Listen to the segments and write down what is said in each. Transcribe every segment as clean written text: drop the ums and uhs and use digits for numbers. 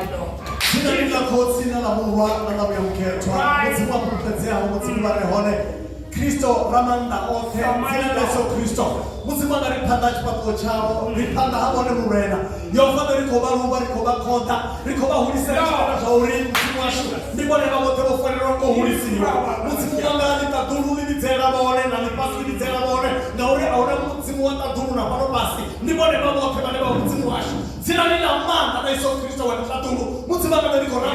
my Lord. Sina nila kotsi na lamuwa na lamyamketwa. Mutima kupezea mutima rehone. Kristo ramanda ote. Sina leso Kristo. Mutima na ripanda chipako chao. Ripanda habone murena. Yofana rikoba ruba rikoba konta. Rikoba hulisa rikoba shauri. Mutima ashu. Nibone mamote mofane rongo hulisi. Mutima na litaduru litera bone. Na lipasu litera bone. Na ure aure mutima wataduru na parobasi. Nibone mamote maneba mutima ashu. Sina nila manda na iso Kristo wataduru. Mutima na rikoba.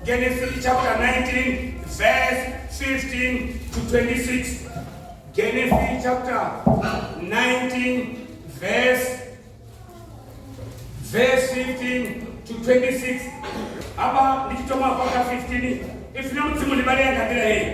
Genesis chapter 19, verse 15 to 26. Genesis chapter 19, verse 15 to 26. Aba nikitoma mpaka 15. Ifuna mtimu libale ngandira hii.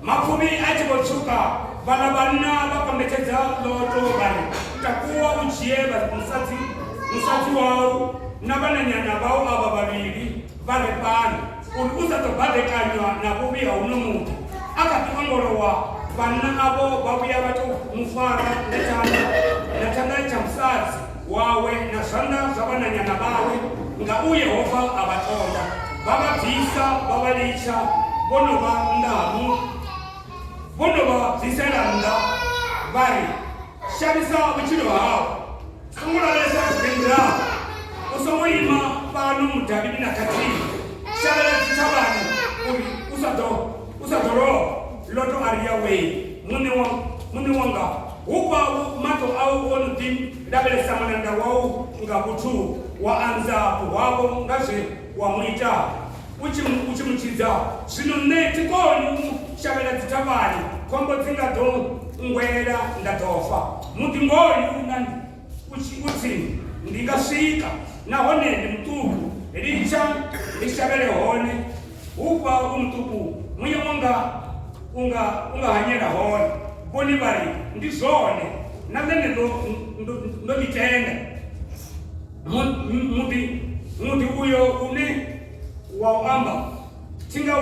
Makumi ajibochuka balabanna bakamekeza loto bali. Takuwa uchieba musati wao nabananyana bao aba babiri bale bana. Uruza to badekanywa na bubi ya unumuntu. Akatongorowa bana abo babuya bato mufara natanga chamsazi wawe na sanda zabananyana bawe nga Uyehova abatonda babavisa babalicha bono bandamu bono baviselanda bari shabisa buchiro hao sungula lesa spindra usomoyima banu mudabidi na katini shabela titabani uri usadoro loto ariyawe muni wanga uba mato au onu tim dabele samananda wao nga butu waanza wabo ngaze wamwita uchimuchiza zino neti koni shabela titabani kombo tinga do ngwera ndatofa muti ngoyu nani uchi ndingasika na honene mtuku licha lishabele hone uba umtuku mwiyo unga hanyera hone boni bari ndizone navene ndo litenda muti uyo une waamba tinga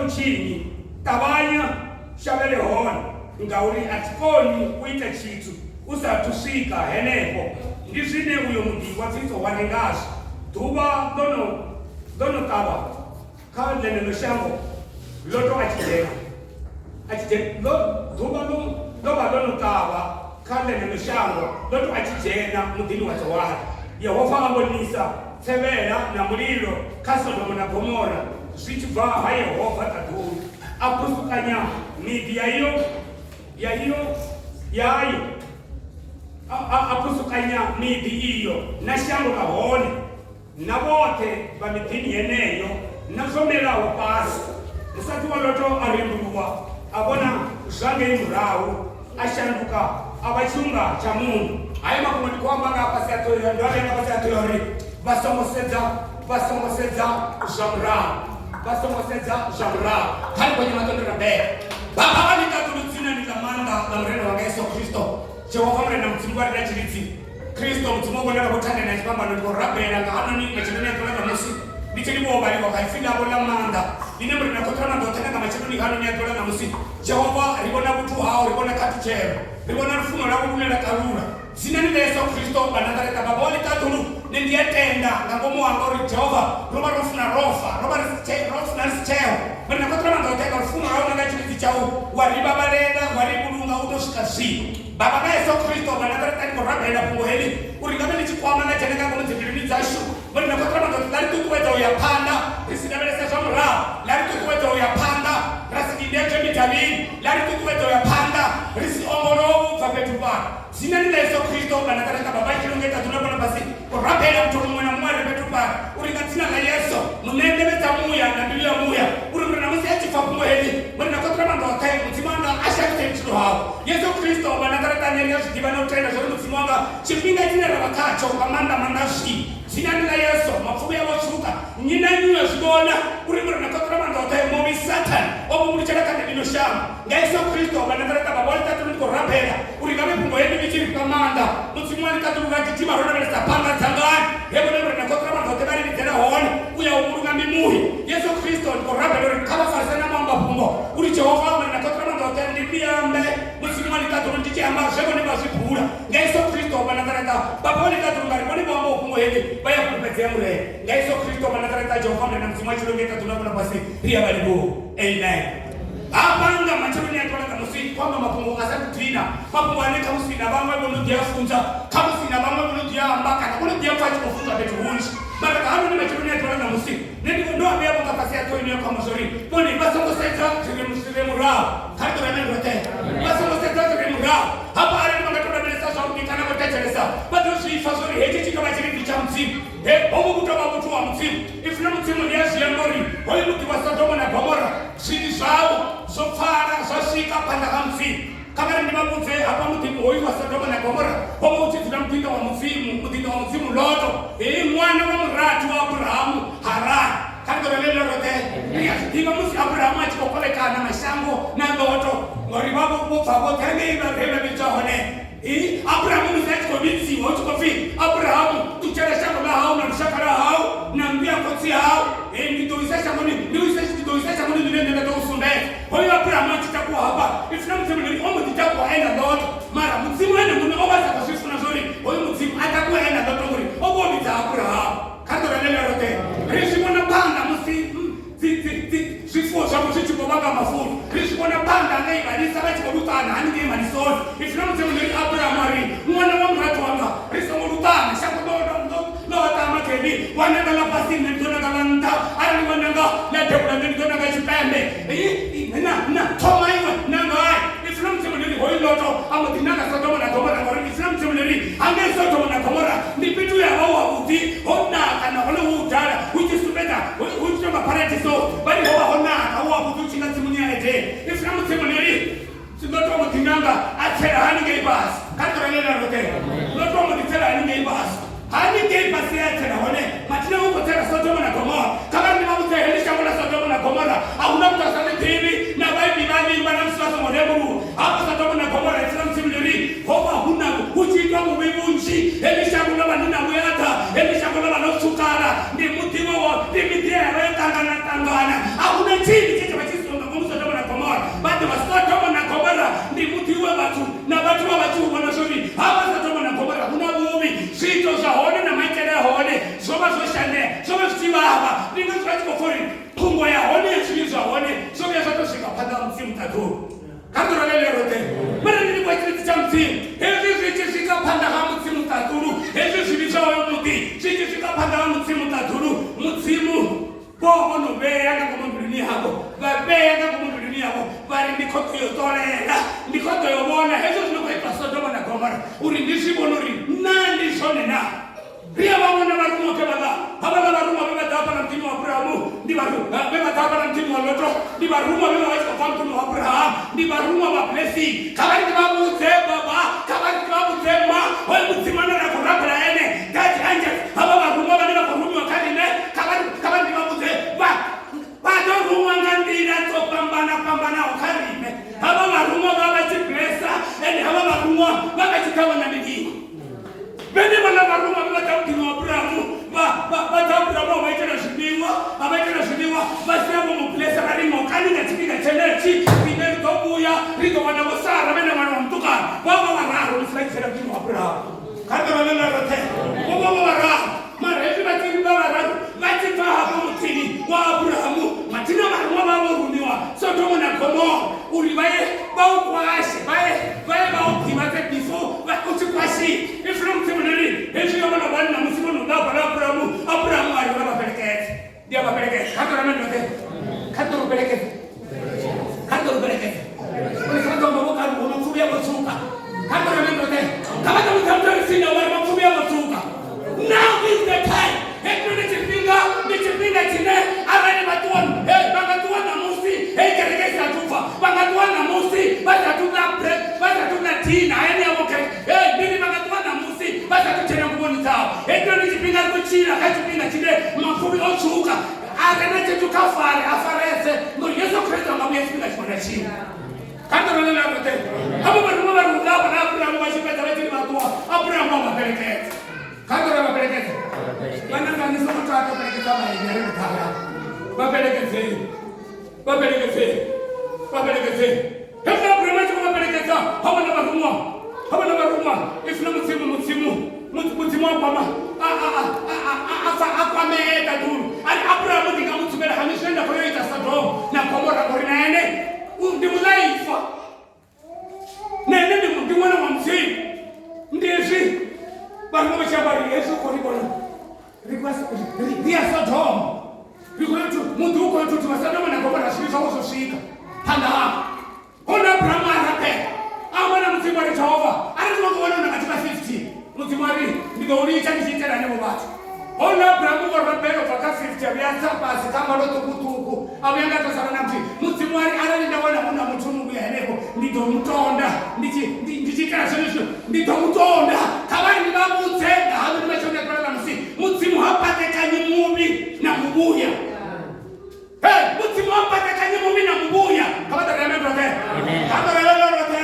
uchini tabanya shabele hone ngauri atikoni kuita chitu usatusika henepo ndizine uyo muti wafito wanengazi tuba dono kaba kale no shambo loto achijena tuba dono kaba kale no shambo loto achijena mudini wa tawala Yehova abonisa severa na muliro Kasodoma na Gomora zichiva ha Yehova tatu apusukanya midi yayo apusukanya midi iyo na shambo kahone na wote bamitini yeneyo nasomela upasi musati waloto arinduwa abona zange imurawu ashanduka abachunga cha Mungu ayi makumudi kwamba ngapasi atoyo ndwale ngapasi atoyori basomoseza jamra kali kwenye matondo na be Baba valikatuludzina nikamanda lamurendo wanga Yesu Kristo Jehova murenda mudzingwari rachilitsi Kristo mudzimogona rakutanga nachipambano ndikorabhera ngahanoni machinonekola musi ndichiribobali wakaifina bola manda ine murenda kotrana ndotanga machino hanoni atola musi Jehova ribona butu hao ribona katuchero ribona rufuno lako kunela kalura zina ni Yesu Kristo banataka baboli katulu nindiyatenda ngakomo wango ri Jehova roba rufuna rofa roba rufuna cheo murenda kotrana ndotanga rufuno lako ngachiti chao wariba balenda waribulunga utoshikasi Baba na Yesu Kristo banataka nikorabhera pungoheli uringameni chikwama na cheneka kumuzibirimi zashu murenda kotrana ndotanga tukweta uyapanda isidabelesa zamura lari tukweta uyapanda rasikindete mitalini lari tukweta uyapanda risi ongorovu vapetupa zina ni Yesu Kristo banataka baba chilongeta tunabona basi korabhera mtumu na mwari petupa uringatina la Yesu munende betamuya na bilia muya urimrena musiachi fapungoheli murenda kotrana ndotanga mutimanda ashakite mchilo hao Yesu Kristo banataka nyeri Yesu dibana utenda zoro mutimanga chipinga jina la wakacho kamanda mandashi zina ni Yesu mafubi ya washuka nyina nyuya zibona urimrena kotrana ndotanga mobi Satan obu mulichana kande dino shamu Yesu Kristo banataka baboli katulu korabhera uringame pungoheli bichiri kamanda mutimwani katulu rakitima rona belesa panga tangani hebo nemrena kotrana ndotanga ni tena honi uya umurunga mimuhi Yesu Kristo korabhera kama farsana mamba pungo uri Jehova murena kotrana ndotanga ndibiambe mutimwani katulu ndichamba zebo ne basipura Yesu Kristo banataka baboli katulu ngari boni bombo pungoheli baya kupezea mure Yesu Kristo banataka Jehova murena mutimwani chilongeta tunabona basi pia balibu amen Abanga machoni yatola kamusi kwamba mapungo asakutina mapungo aneka musina bamwe bono diafunza kamusina bamwe bono diambaka na bono diafachi kufunza betu hunji mara kahano ni machoni yatola kamusi nedi ndo abia bonga pasi yato ino kwa mazori boni basongo seta tiri musire murao kato rene rote basongo seta tiri murao hapa ale ni mangatola belesa sauti kana motechelesa bado si fazori heji chika bachiri bicha msimu omu kutoka mtu wa msimu ifuna msimu ni yashi yambori hoi mtu wa Sodoma na Gomora sini zao zofara zosika panda hamsi kama ndi mabuze hapa mtimu hoi wa Sodoma na Gomora homo uchituna mtindo wa msimu loto mwana wa mrati wa Abrahamu Harani kanto lelo rote ndiga musi Abrahamu achikopeleka na mashango na loto ngori babo babo tenge iba bichone Abrahamu mzee kubitsi wote kofi Abrahamu tuchele shamba la hao na mshakara hao na mbia koti hao nitoisha shamba ni ndio ndio usunde hoyo Abrahamu atakuwa hapa ifuna msimu ni ombo titakuwa enda lot mara msimu ende mun oba za sifu na zori hoyo msimu atakuwa enda lot ngori obo bita Abrahamu kando lele rote rishi mwana panda msimu sifu sababu sisi kubanga mafuta rishi mwana panda ngai balisa bati kubutana ani ngai malisoni ifuna msimu ni Abrahamu mwana wa mratu wanga rishi mwana shamba no tamakeni wananga la pasini ndona galanta ari wananga la debra ndona gachipembe na toma iwe nanga Islam semeni hoyi loto amadinanga Sodoma na Gomora ngori Islam semeni ange Sodoma na Gomora ni bitu ya hawa uti honna kana hono utara which is better which is paradiso bali honna hawa uti china simunya ete Islam semeni sidoto amadinanga achera hani geibas kadra lela rote loto amaditera hani geibas hani geibas ya achera hone matina huko tera Sodoma na Gomora kama ni mabuta helisha mwana Sodoma na Gomora au namtasane TV na Bible bali mbana msasa modemu hapa Sodoma na Gomora Islam simleri hoba huna uchitwa mubunji helisha kuna banina muyata helisha kuna banosukara ni mutimo wa dimitia rekanga tangana hakuna chini kitu bachiso na Sodoma na Gomora bado Sodoma na Gomora ni mutiwa watu na watu wa watu wanasoni hapa Sodoma na Gomora kuna muumi sito za hone na maikera hone soba soshane soba stiwa hapa ningo twachiko fori pungo ya hone yachilizo hone soba ya sato sikapata msimu tatu kadro lele rote mara nini kwa kiti cha msimu hizi sikapanda kama msimu tatu hizi zilizoa muti sikapanda kama msimu tatu msimu bobo no beya na kama dunia hapo babeya na kama dunia hapo bali ndikoto yotolela ndikoto yobona hizo zinakuwa Sodoma na Gomora urindishi bonori nandi sone na pia wamona marumo kebala habala marumo beba tapa na mtimu wa Abrahamu ndi baru beba tapa na mtimu wa Lot ndi barumo beba wacha kwa mtimu wa Abraham ndi barumo wa blesi kabali babu baba kabali babu tema wewe mtimana na kurabra ene gaji anje haba barumo bana kwa rumi wakati ne kabali babu ba bado rumo ngandira to pambana wakati Karga wala rote. Bobo wara. Marefi batini wara. Batini hapo mtini wa Abrahamu. Matina marumwa babo runiwa. Sodoma na Gomora. Ulibaye bao kwashi. Baye bao kimate bifo. Utikwashi. Ifrum timuneli. Eji yomana bana musimu nunda para Abrahamu ari baba pelekete. Dia baba pelekete. Karga wala rote. Karga pelekete. Karga pelekete. Ulikata mambo karu unamfubia msuka. Karga wala rote. Kama mtamtari sina wala mfubia msuka. Now is the time. Hebu nichipinga chine arani batuan. Bangatuan na musi. Kerekesa tufa. Bangatuan na musi. Bata tuna tina. Yani amoke. Bini bangatuan na musi. Bata tuchena kuboni tao. Hebu nichipinga kuchina. Kachipinga chine mafubi ochuka. Arana chetu kafare. Afarese. Ngo Yesu Kristo ngamwe chipinga chimona chini. Kanta wala na rote. Hapo baruma baruma na Abrahamu washipeta wetu matua. Abrahamu mapelekete. Kanta wala mapelekete. Bana ngani somo tatu pelekete kama yenyewe kaya. Mapelekete. Hebu Abrahamu chukua pelekete. Hapo na baruma. Ifuna msimu kwama. Afa ameenda duru. Ali Abrahamu dingamutubera hamishenda kwa yoita Sodoma na Gomora kwa nene. Ndimulaifa. Nene ndimwana wa msimu. Ndizi. Baruma chabari Yesu kwa Dia Sodoma. Mundu uko tu Sodoma na Gomora shika woso shika. Tanda. Ona Abrahamu arape. Amana msimu wa Jehova. Anakuona na katika 50. Msimu ndiko ulicha nishitera nemo batu. Ona Abrahamu wa Rabelo kwa 50 abianza basi kama loto kutuku. Abianga tosana namti. Msimu anaenda wana mtumu ya eneo. Ndito mtonda. Ndichi kana solution. Ndito mtonda. Kama ni babu tenda. Hapo nimechonea kwa msimu hapate kanyi mubi na mbuya. Msimu hapate kanyi mubi na mbuya. Kama tarehe rote. Kama tarehe rote.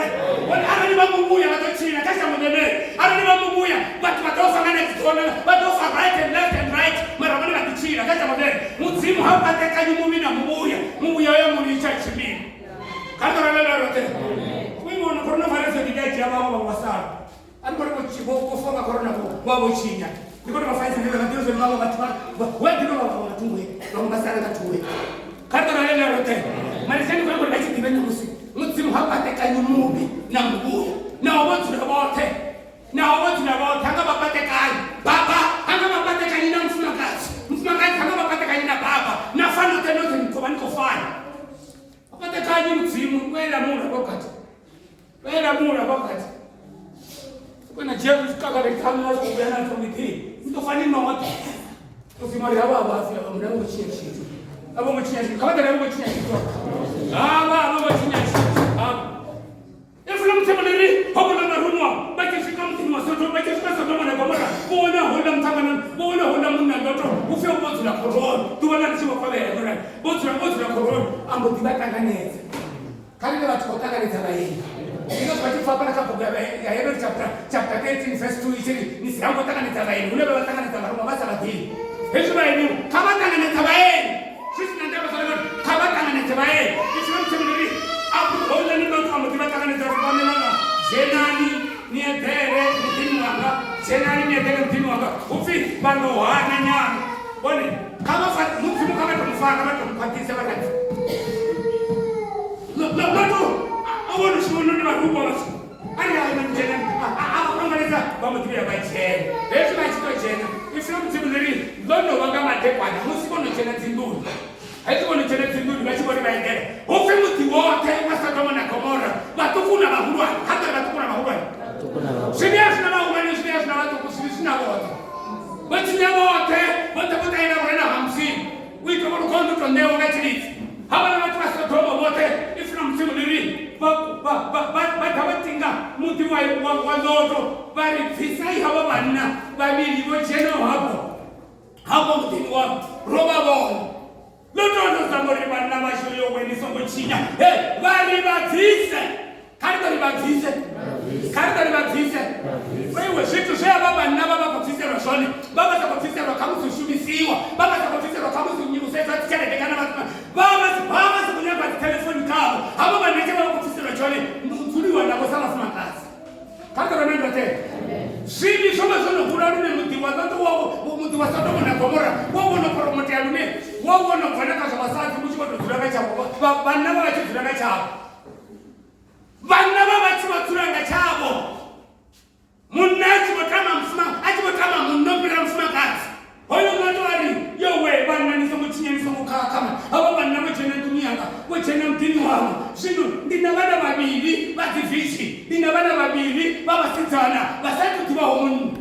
Ana ni babu mbuya watu chini kasha mwenyewe. Ana ni babu mbuya watu watofa ngane kitona. Watofa right and left and right. Mara ngane watu chini kasha mwenyewe. Msimu hapate kanyi mubi na mbuya. Mbuya yao mulicha chini. Kama tarehe rote. Wewe una coronavirus ndiye jamaa wa wasara. Alikuwa kufunga corona kwa wao chini. Niko na mafaisi ndio ndio ndio mambo matatu. Wewe ndio unatungwe. Ndio mbasara katue. Kata na lele rote. Marisani kwa kwa basi kibenya musi. Msimu hapa tekanya mubi na mguu. Na watu na wote. Hanga bapate kai. Baba, hanga bapate kai na mfumakazi. Mfumakazi hanga bapate kai na baba. Na fano teno kwa niko fanya. Bapate kai msimu kwenda mura wakati. Kuna jevu kaka rekana na kubiana komiti. Mtofanya nini watu? Usimali hapa afya mnao chini chini. Hapo mchini. Kama ndio hapo chini. Hapo mchini. Efula mtemani hapo na runwa. Baki shika mtima soto baki shika Sodoma na Gomora. Bona honda mtangana. Bona honda muna ndoto. Ufio botu na korona. Tuwana nisiwa kwa wewe. Botu na korona. Ambo tibatanganeza. Kali watu kutaka nitabaini. Ndio kwa hapa na kapo ya Hebrew chapter 13 verse 2 hivi ni siango taka nitabaini. Ule baba taka nitabaruma basa batili. Heshima yenu kama taka nitabaini. Sisi ndio sana kama taka nitabaini. Heshima mtemani hapo hola ni ndio kama taka nitabaruma na jenani ni etere mtinwanga. Jenani ni etere mtinwanga. Ufi bano wana nyama. Bone kama mtu kama tumfana kama tumpatisa wakati. Loto Awana shimono ni marubo wasi. Ani ya manjena. Angaleza bamutia baiche. Esi baichito chena. Ifuna mtibuliri lono wanga matekwana. Musikono chena tinduri. Haitikono chena tinduri bachibori baindele. Ufe muti wote wa Sodoma na Gomora. Batukuna mahurwa. Hata batukuna mahurwa. Sibiashi na mahurwa sibiashi na watu kusibisi na wote. Bachinya wote. Bota ina mwana 50. Wito mkondo tondeo ngachiliti. Haba na watu wa Sodoma wote. Ifuna mtibuliri. Batabatinga muti wa loto bari fisai hawa bana babili bocheno hapo mtini wa roba bon loto ndo samori bana bashoyo weni songo chinya bari batise kari batise wewe shitu shaya baba na baba kutise roshoni baba takutise rokamu sushubisiwa baba takutise rokamu sunyusesa tikere dekana baba kunyaba telefoni kao hapo bana Chole, mzuri wanakosana sana kazi. Kaka remember te. Sisi wawona kufanaka zvavasati muchikotodzuranga chavo vana vavachidzuranga chavo vana vavachivadzuranga chavo munhu achivotama munopira mufumakadzi hoyo matoari yowe vananiso muchinyaniso mukakama avo vana vochena kunyanga vochena mudhini wavo zvino ndina vana vaviri vadzivhishi ndina vana vaviri vavasidzana vasati kuti vaho munhu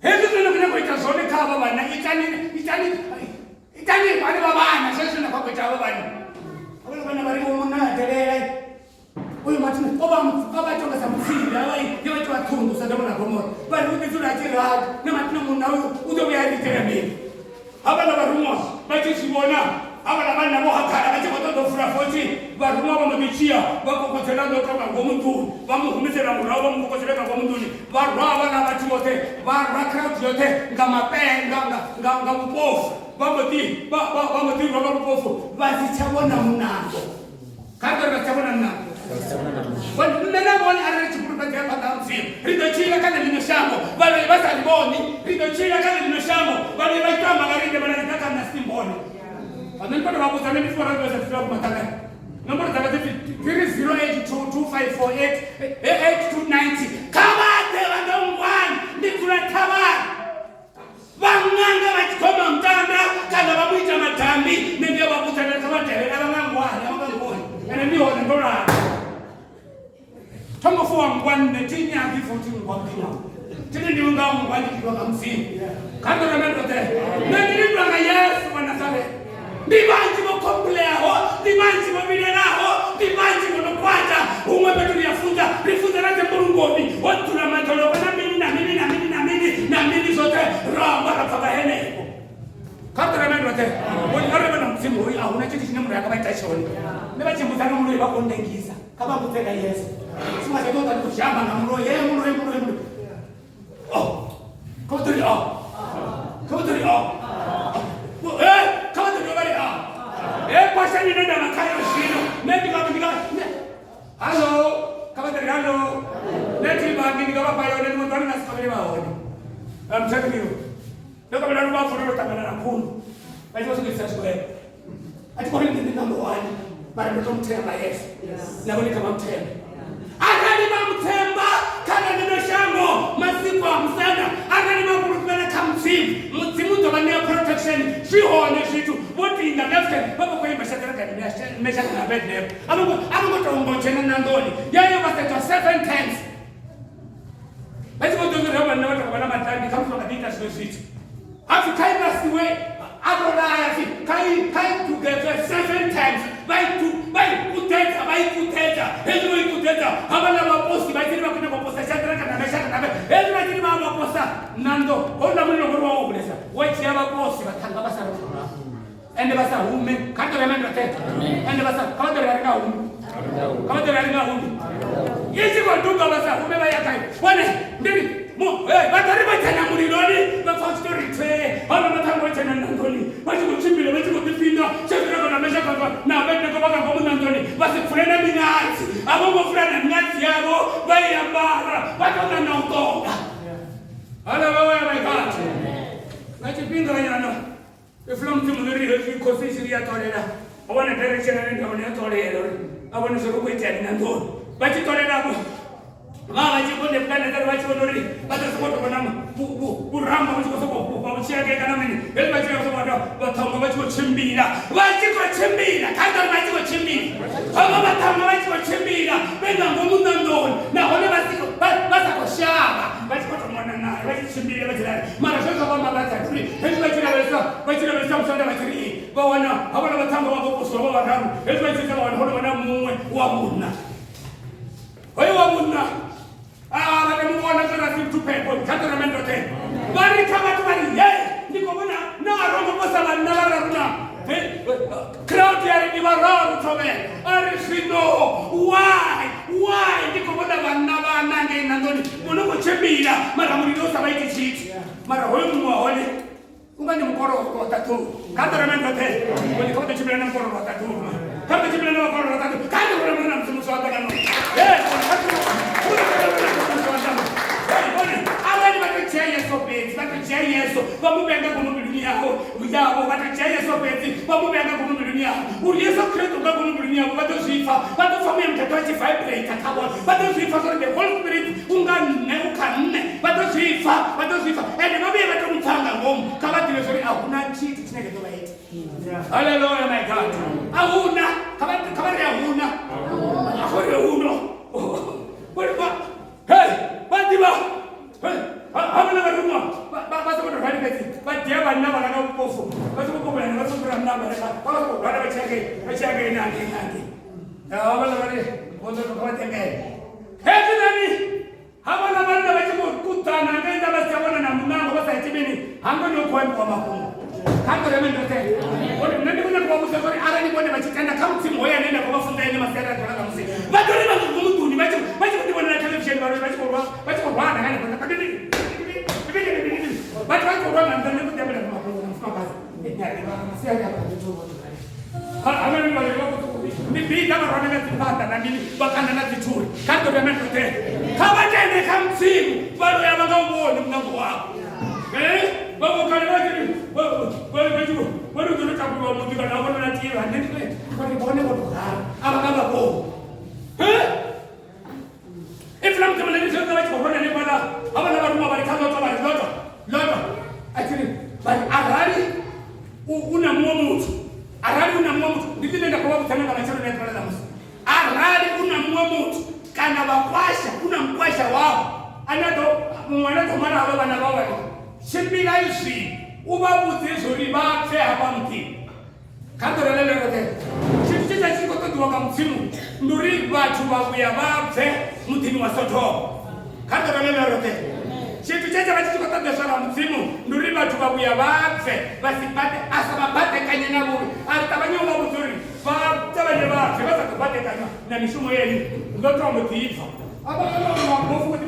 hezvi zvinokunya kuita zvone kava vana itani vane vavana zvezvina kwakuita avo vana avo vana varivo munatererai uyu matini ovatongesa mutsiri avaivachivatungu sadamona gomora vari kuditsura achirari nematino munhu uyu utovyairitera mberi havana varumwa vachizvivona avana vanhu navo hakara vachivotodofura foti varumwa vanovichiya vakokodzera ndotoka ngomunduni vamuhumisera munhu avo vamukokodzereka ngomunduni varwa avana vati vote varwa crowd yote ngamupofu vamotirwa vamupofu vasichavona munango kandori vasichavona munango menavoni ariri chipurupadzira pakamuziva rinochira kana lino shango vanhu vasalivoni rinochira kana lino shango vanhu vachitamba varinde vanaitakana simboni vanoni pano vabuza nemiforaozafira kumatangani nomboro dzava 30825488290 kavate vanongwani ndikura tavari vang'anga vachikoma mutanda kana vamuita madhambi nenge vabudzana kavadhavera vangangwani avangangoni ene ndihone ndorara tomofowa ngwani netinyangi futi ngwakina tini ndiunga ngwani kiwaka mzini kando remendote nendilindwanga Yesu wa Nazareth ndivanji vokombuleho ndivanji vovilelaho ndivanji vonokwata umwe petu rifunza rate murungomi otula matoloka namini zote ramba rapfaka heneko kando remendote arevena mzimu uyu ahuna chiti chine munhu yakavaita choni nevachimbudzana munhu vakondengisa kavambuteka Yesu simachatoka ndikushamba namuroye muroye kavatiri kwashani nenda makayo zvino halo kavatiri halo netibangi ndikavapayo nemunhu vanonasikamere vaone amchakiriwo ndokamena nuvafurorotangana nakunu vachivasukisa chikwere atikorindini number 1 varindotomutemba Yesu navonikavamutemba akani vamutemba kana nino shango masiku amusana akani vakurukana kamuzimu mudzimu dzova neprotection zvihone zvitu votinda naften vavokoimba shakaraka Abednego avangotoungochena nandoni yayo vasetwa 7 times vachivodozoreva vanhu navatakavana matandi kamusvakadiita zvimwe zvitu afi kainasiwe adonai kai together 7 times vaikutedza hezvi vaikutedza havana vaposti vaitiri vakuenda vaposta shadraka nameshaka hezvi vaitiri vavaposta nando ona munogori wawokulesa wachiya vaposti vatanga vasarokona ende vasahume kandoremendote ende kavatoryaringahume ichikodunga vasahume vayakai one ndiri vatari vachana murironi vafastoritwe vana vatanga vachana nandoni vachikuchimbile vachikutipinda shadraka nameshaka naabednego vakagomunandoni vasipfurena minyazi avongofurana minyazi yavo vaiyambara vatona nautonga hala vawaya vaikati vachipinganyana ifulamutimulirihezvikosi isiri yatorera avona direction anendaoni yatorero avona zvokuitani nandoni vachitoreramo vavachikondekanekari vachionori vatasiotokona kuramba vachikosovachiakekanamene hezi vachikasovata vatanga vachikochimbira kandori vachikochimbira ava vatanga vachikochimbira vengangomunandoni nahone vasakoshava vachikotomwana naye vachichimbira vachirari mara zvozvavamavatatu hezi vachiravesa musanda vachiri vawana havana vatanga vavoposwa vavararu hezi vachiita vawana hono vana mumwe wamuna hoyo wamuna vatemuona zorasitupepo katoremendote varikavati vari ndikovona navarongoposa vanhu navararuna crowd yarini vararutove ari zvino why ndikovona vanhu navanange nandoni munongochembira mara murirosa vaiti chiti mara hoyo munhu wahone ungani mukororo tatu katoremendote ndikavatochimbira nemukororo tatu kavatochimbira nemukororo tatu kandikuremuna musimuswakakano avani vatochaya Yesu vatochaya Yesu vamuvenga kumuviri yavo vatochaya Yesu vamuveka kumumbiluni yavo uri Yesu Kristu nga kumumbiluni yavo vatozvifa vatofamira mutatu vachivibrata kavona vatozvifa sori the Holy Spirit unganne ukanne vatozvifa ende vabuye vatomutsanga ngomu kavative sori hakuna chiti chinenge tovaita. Hallelujah, my God. Ahuna kavari ahuna akori uno hey vandiva havana varumwa vasokotorwari peti vadhiya vanna vanaka upofu vasokokobolana vasokura mnavareka vavasokorwara vachiake nange havana vari vondokavatengai hetinani havana vanna vachikukudzana ngaenda vasichavona namunango vasaitimini hangoniokuvambiwa makungu kangoremendote nandikuna kuvamusasori aranibone vachitanda kamutsimu hoya nenda kwavafundaine masiyaratonakamusi vatori vamudhuni vachikundibonera televisheni vachikorwana kana vati vachikorwa nandanekutambira kumafumakazi mibhidha varwanakadzipata namini vakanda nadzituri kangoremendote kavatende kamutsimu vanoya vangauvoni munango wavo vavokale varikunotakuva muti kana vakononatiye vanendiwe varibone votogara avakavavo ifulamutemelenisenza vachikorona nevala avana varuma varikazota vari lota achiri vari arari una mumwe mutu nditinoenda kwavakutsananga vachironeaalamusi arari una mumwe mutu kana vakwasha una mukwasha wavo mwana tomwana ava vana vavai chimbira izvi uvabudze zvori vapfe hapa mutini kantorelelerote chinhu chichachikotodziwa kamutsimu nduri vatu vakuya vapfe mutini wa Sodoma kantorelelerote chinhu chachava chichikotodzesvara mutsimu nduri vatu vakuya vapfe vasibate asa vabatekanye navuri ari tavanyauvabudzori vatavane vapfe vasatobatekanywa namishumo yenyu ndotowa mutiibva abamofukuti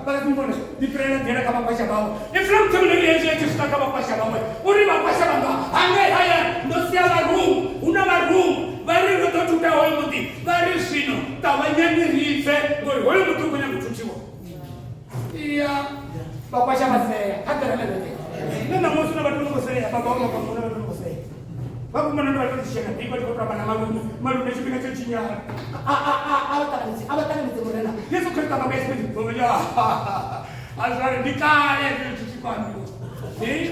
vakatimbona ndipirena dhera kavakwasha vavo ifulamutemuneriyechechifuta kavakwasha vavo uri vakwasha vanga hangai haya ndosiya varumu una varumu vari rototuta hoyo muti vari zvino tavanyanyirife ngori hoyo muti ukunya kututiwa iya vakwasha vaseya agaralelete nenamosuna vatonongoseya vavaomakamuna vatonongoseya vakumana ndovatotishena diko tikotavana malume chipinga chechinyara avatanganidze murena Yesu Kristu akavaisipetiovenya azvari ndikale chichikwambiwa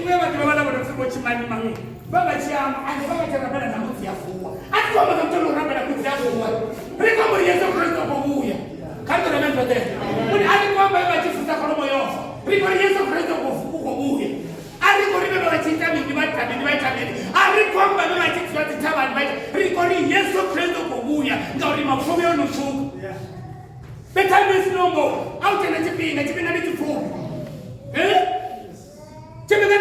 uye vativa vana vanotsibo chimani mamwe vavachiyama ande vavacharambana namudzi yafuwa atikwamaka mutonorambana kudzi yafuwa rikwamburi Yesu Kristu kuvuya kandoremendote kuti arikwamba vachifuta kolomo yofa rikori Yesu Kristu kuvuya arikori vachiita mindi vaitamini arikwamba vachiita vanhu vaita rikori Yesu Kristu kuvuya ngauri mapfumi onotsvuka the time is no more autena chipinga nechipfupi chipinga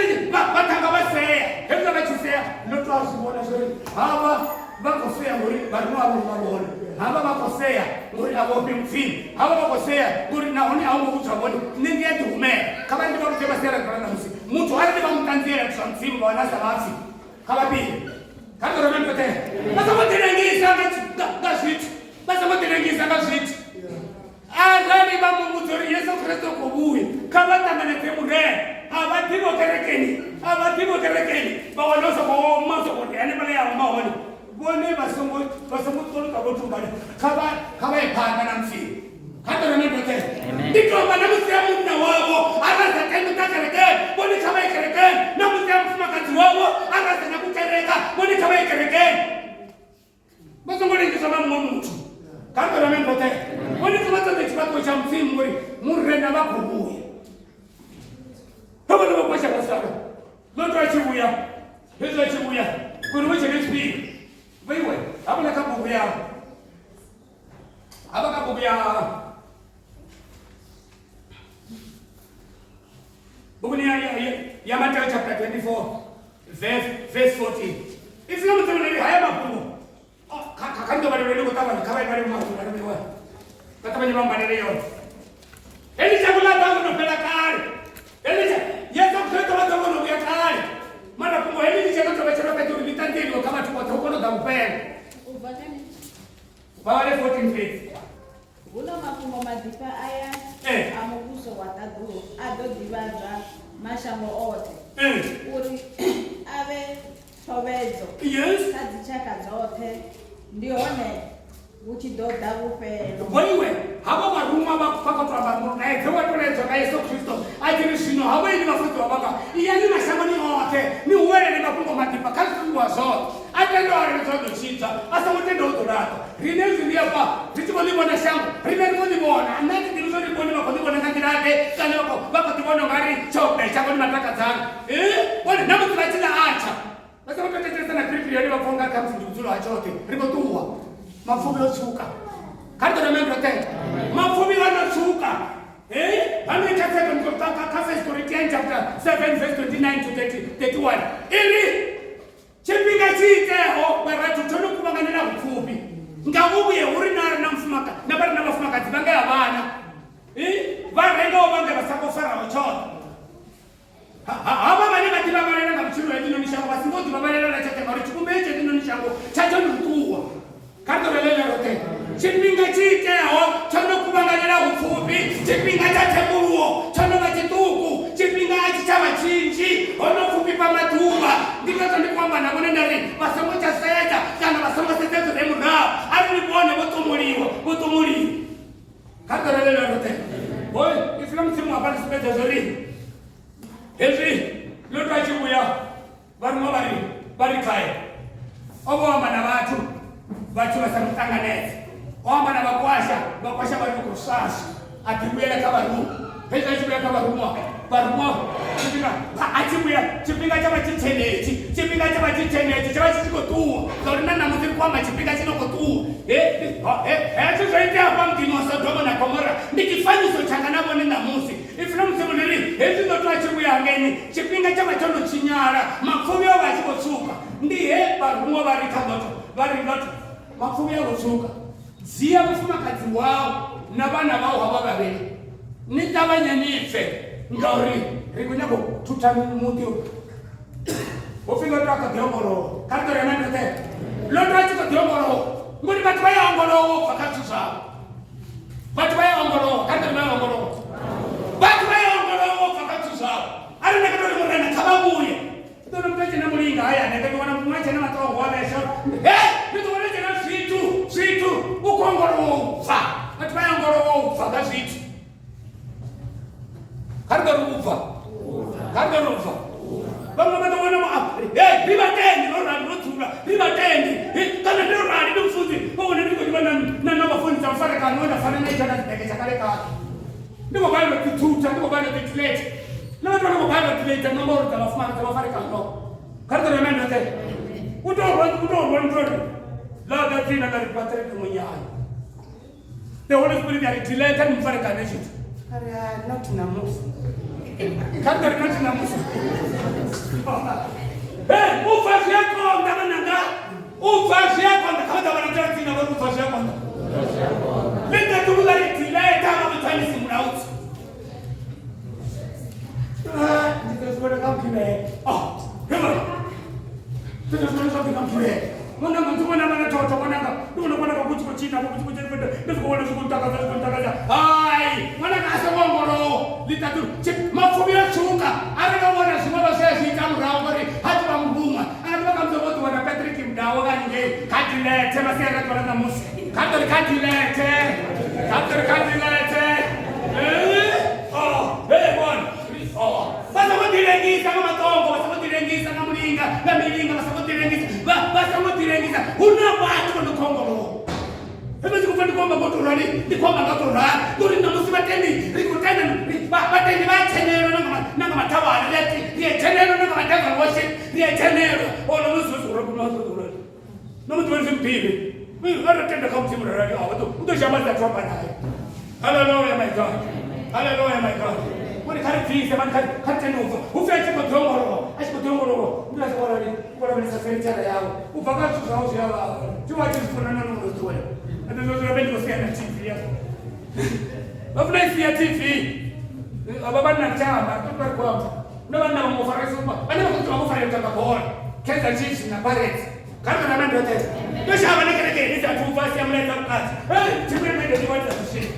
vatanga vaseya hezva vachiseya notwazvivona zvori hava vakoseya ngori varume avo vavona hava vakoseya ngori avopi mupfini hava vakoseya ngori nahoni aungokudzvavoni ninge yadhumera kavandiva kuti vaseya ragaranamusi muntu arati vamutanzira kusva mutsimu vavanasa vafi kavapiri kandoremendote vasamotirengisa ngazviti arani vamumudzori Yesu Kristu kuvuya kavatanganidze murena avativo kerekeni vawanosokoomasokodeane vale yavo mahoni vone vasongotoloka votumbana kavaipanda namufiri kandoremendote nditomba namusiya munna wavo arazataimutakerekeni vone kavaikerekeni namusiya mufumakazi wavo araza nakukereka vone kavaikerekeni vasongorengiswa vamumwe mutu kandoremendote vone kavatsonze chivatwa cha mutsimu muri murena vakuvuya avana vakwasha vasara loto achivuya hezvo achivuya kuri wechirespiri veiwe havana kabhuku yavo hava kabhuku yavo bukuni yaMatthew chapter 24 verse 14 ifinomutemuneri haya mabhuku kakandovarevele kutavani kavaivari mumazuvaramewa katavanye vambaneleyo elichakulatakunopera kare Yesu Kristu vatokonokuya kare mana kumbo helichakatovecheropeturi vitandiriwo kavatukotokonoda kupera vavale 14 faith Guno mafungo madipa aya amuguso wataduro adodivadra mashambo ote uri ave chovedzo. Yes. Tadzichaka dzothe ndihone uchidodha vhufhelo. Voiwe hava varuma vakapakatwa vanhu naye dzewatoledza nayesu kristu atiri zvino havaini vafudzi vavaka iyani mashango ni ote ni uwele ni mapungo matipa kazvingwa zvote atendo ari zvodochidza asangotenda udorata rine zviriapa zvichikonivona shango rine rikonivona anati ndinozoriboni vakonivona kandirake kana vakativona ngari chobe chango ni matakadzana one namuti vachina acha vasangototetesana piripiri vafonga kamzindiuzulo achote rikotuwa mafubi osuka kanto na membro tete mafubi wanosuka vanoita 7 ka First Corinthians chapter 7 verse 29 to 31 ili chipinga chiiteho baratu tono kuvanganira vupfupi ngavubuye uri nari namfumaka nabari navafumakadzi vange havana varengawo vange vasakofarawo choto hava vane vativavarera ngamuchiro yetinonishango vasingoti vavarera chatemari chikumbe chetinonishango chatonikuwa kantorelelerote chipinga chiiteho chonokuvanganira upfupi chipinga chatemuruwo chonova chituku chipinga achichava chinji onopfupi pamatuva ndikazondikwamba namonendari vasongochaseta kana vasongosetezoremurao ari nibone votomuriwa kantorelelerote boy ifika msimu wapanisipedzezori hezvi lotwachiuya varimo vari kaya ovovamba navatu vachu vasamutanganedza wamba navakwasha vari mukusasa atibuyela kavarumu hezvi achibuyela kavarumwa achibuyela chipinga chava chiteneci chava chichikotuwa zorina namutiri kwamba chipinga chinokotuwa hezvi zvoiteapa mudini wa Sodoma na Gomora ndikifaniso changanavone namusi ifuna musimuniri hezvi ndotoachibuya ngeni chipinga chava chonochinyara mapfuvi avo vachikosuka ndihe varumwa vari kadoto mapfuvi avosuka ziya mufumakadzi wavo navana vavo hava vaviri nitavanyanife ngauri rikunyako tutamuti ufika twakagirongorowo karitoremendete londowachikagirongorowo nguri vati vayaongorowo vakati zvavo vati vayaongorowo karitorivayaongorowo vati vayaongorowo vakati zvavo ari nekatori murena kavabuye tonomutachena mulinga haya nekaiwana mwachena mataongwavesho nditoonechena zvitu ukongorowo ubva vati vayaongorowo ubva kazvitu karitorubva vamwe vataona rivatendi norari rodzura rivatendi kana ndorari nomufudzi vaona ndikodiva nanavafundisa mufarekano ondafana naitana zibheke chakarekano ndikobairo tituta ndikobairo titilete navatoona kobairo tileta nomoro dzavafumana dzavafarekano karitoremendete utorwantori ladatina naripatreke munyayo the Holy Spirit aritileta nimufarekano echiti ari noti namusi kangari noti namusi ufazviyakonda vananga ufazviyakonda kavatavanataratina vari ufazviyakonda letatuluvaritileta vavitwanisi murauti ndikazivonakampime tinozivonakampikampiwe monanga ndivona vanatota monanga ndivonavonaka kuti kuchina ndizikuona zvikundakaza hai mwanaka asongongorowo litatu mapfuvi achuka arikavona zvimwe vasezviita murauri hati vamurumwa akati vakamuzovodiwana Patrick Mdawo vange kadilete masiyakatora namusi katori kadilete vasakutirengisa ngamatongo vasakutirengisa ngamulinga ngamilinga vasakutirengisa unabatu vanokongorowo evesikufa ndikomba ngotorari ndikomba ngatorari ndori namusi vatendi rikutenda vatendi vatenero nanga matavara rietenero nanga madevil worship rietenero onomuzivoziurakumazourari nomuti wezimpivi varotenda kamutimurarari utoshambazatwamba naye haleluya my God haleluya my God kuri karipfise mani karitenova ufe achikodzongorowo ndiraziwaravinisaferitara yavo ubva kazvuzvavo zviyavo chivachizvifunana nomunoziwaya atozozorapendikosiyana TV yako vafuna isiya TV ava vanatamba totorikwavo novanna vamofaraisupa vane vakuti vamofara kutakabhora Kaizer Chiefs na Pirates karikanamandotesa toshava nekereke isatuvasiya mulaedza mukati chimwemedediwaita zvisvii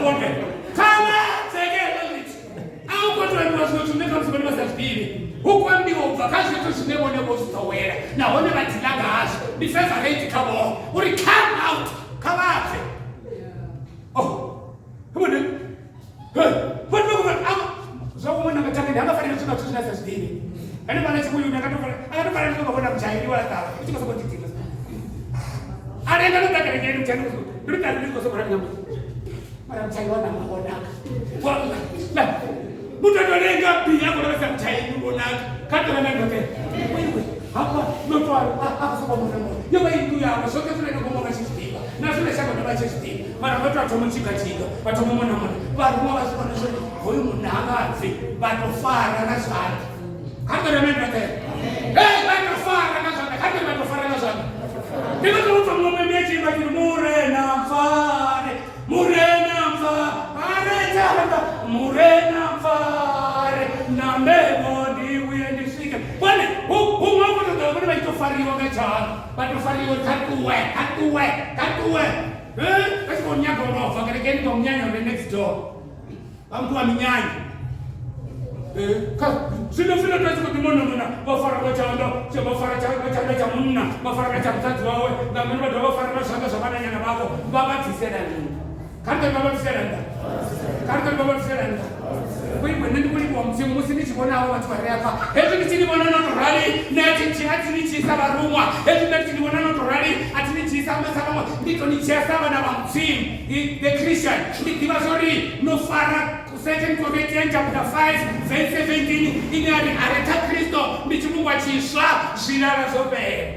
bonke kama tseke aukotoendiwazvinochunekamusivanivasazivivi ukwambiwa ubva bva kha zwithu zwine vhone vho zwi ḓowela nahone vha dila ngazwo ndi favorite kha vhone uri come out kha vha bve vhone vhone zwa u vhona matangeni hanga fanele zwithu zwine sa zwi ḓivhi ane vhana tshimuyuni akatofanele u vhona mudzhayeli wa ṱavha u tshi khou sokou ḓitika arenga no takerekeni mutshani uri tari ndi khou sokou ranga mara mudzhayeli wa nama vhonaka muthu atolenga bhiya kulovesa mudzhayeli vhonaka katovana ndoke hapa notwaro akasokomona yova indu yavo zvoke zvinenge kumona chichidiva nazvine shakona vachichidiva mara vatwa tomuchikachika vatomumona varumwa vasivona zvoti hoyu munhu angabvi vatofara nazvana kandoremendoke vatofara nazvana kandori vatofara nazvana ndikotoutwa mumwe mechimba chiri murenamfare murenamfarechanda murenamfare nambevodiuye ndisvike bone umwe kutodavone vachitofariwa ngechana vatofariwa katuwe vachikonyanga unobva kerekeni pamunyanya ure next door vamutuwa minyanya zvinofina tosi kuti munhu vafara vachanda vafara chanda chamunna vafara chamukadzi wawe vamweni vadha vafara nazvanga zvavananyana vavo vavabvisera nini karikari vavabvisera nda karikari vavabvisera nda ndikuliwa mudzimu musi ndichivonawo vati variapa hezvi ndichindivona notorari nati atinichiisa varumwa hezvi ndichindivona notorari atinichiisa masavamwe nditonichiasa vana vamudzimu the christian ndidiva zori nofara 2 Corinthians chapter 5 verse 17 inyari areta kristo ndichimungwa chisva zvirara zvopera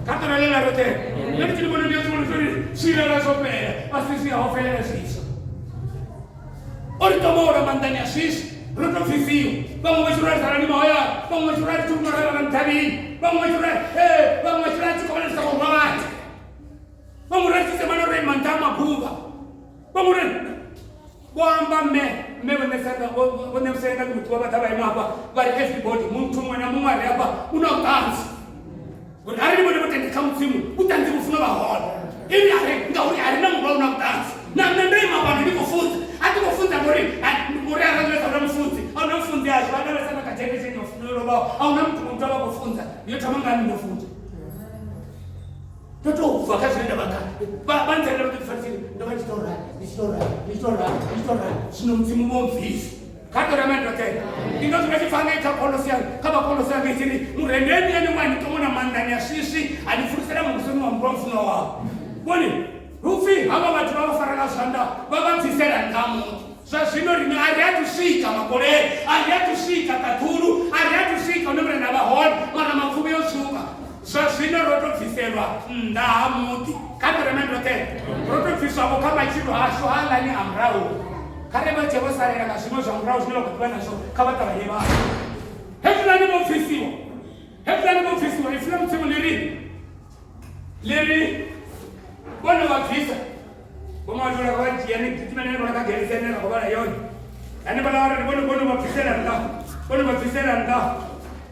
katoralela rote ndichindivona ndiyozori zvirara zvopera asisi haofelera zvisva oritomora mandani asisi rotofisiwa vamwe vachiradzana nemauya vamwe vachirati tikunorarana mutavini vamwe vachirati chikovanisa kurwa vati vamwe ratise manorema ndamaguva vamwe vamba vonemusenga kumutuva vatavaimapa vari everybody muntu mumwe namumwe ari apa unoganzi kuti ari ndivonevotendeka mudzimu utanzi kufuna vahona ini ngauri harina muva una kudanzi nandoimapano ndikufunza atikufunza muri arazvesa una mufudzi auna mufudzi azvo adavesana kajekezeni wafuniro vavo auna mtu muntu ava kufunza yotamangani ndofunza totobva kazvinoenda vanzarira kuti tifanisire ndova ndichitora zvino mudzimu vomvisi katoramandotenda ndinozviva chifangaita kolosiyani kavakolosiyani ichiri murendeni yeni mwani tomona mandani asisi andifurisira mungusoni wamukura mfuno wavo boni rufi hava vatu vavafarana zvanda vavabvisera ndamuti zvazvino rine ariyatusvika makore ariyatusvika katuru ariyatusvika unomurenda vahona mana mapfumi yotsvuka zvazvino rotobviserwa ndamuti katoremendotenda rotobviswavo kamachiro hasho halani amrau kareba chevosarera kazvino zvamurau zvinovakutiva nazvo kavatavayeva hefulani vobvisiwa ifuna mutsimu liri bono vabvisa vomatora kavajiyanitimanaakageresenera kovana yoni ani valavarani bono vabvisera nda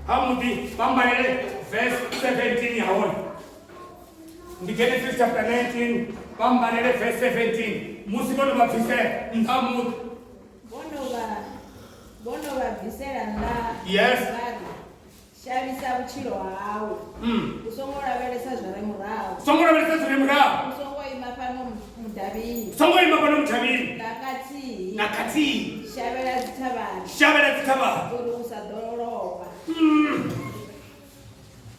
hamuti vambaire verse 17 yawona ndigenesis chapter 19 vambanele verse 17 musi bono vabvisera ndamuti bono vabvisera nda yes shavisa uchiro hwawo usongoraveresa zviri murao usongoima pano mudhavini nakatii shavela dzitavanhu uri usadorova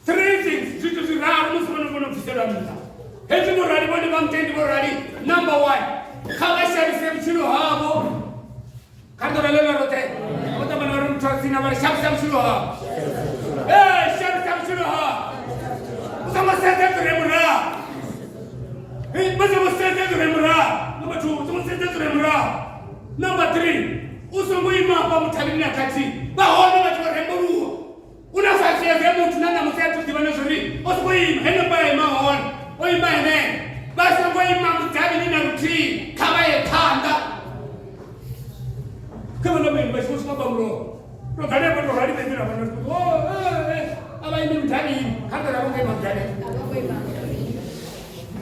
3 things zvithu zviraru musi vanobvisera munhu hezvi murari vone vamutendi vorari number 1 kavashavise muchiro havo kandovelelerote otamana vari mutotsina vari shavisa muchiro havo shavisa muchiro havo usamosenzezuremura mazamosenzezuremura number 2 usamosenzezuremura number 3 usongoimapa mutavini nakati vahona vati varemburuwa unafasiya muntu nanamusatudziva nezvori osongoima henopaaimahona oima henene vasongoima mutavini narutii kava yekanda kavanameni vachimosvabamuro roganepotorarivemira avaime mutavini kandoravongoima mutavini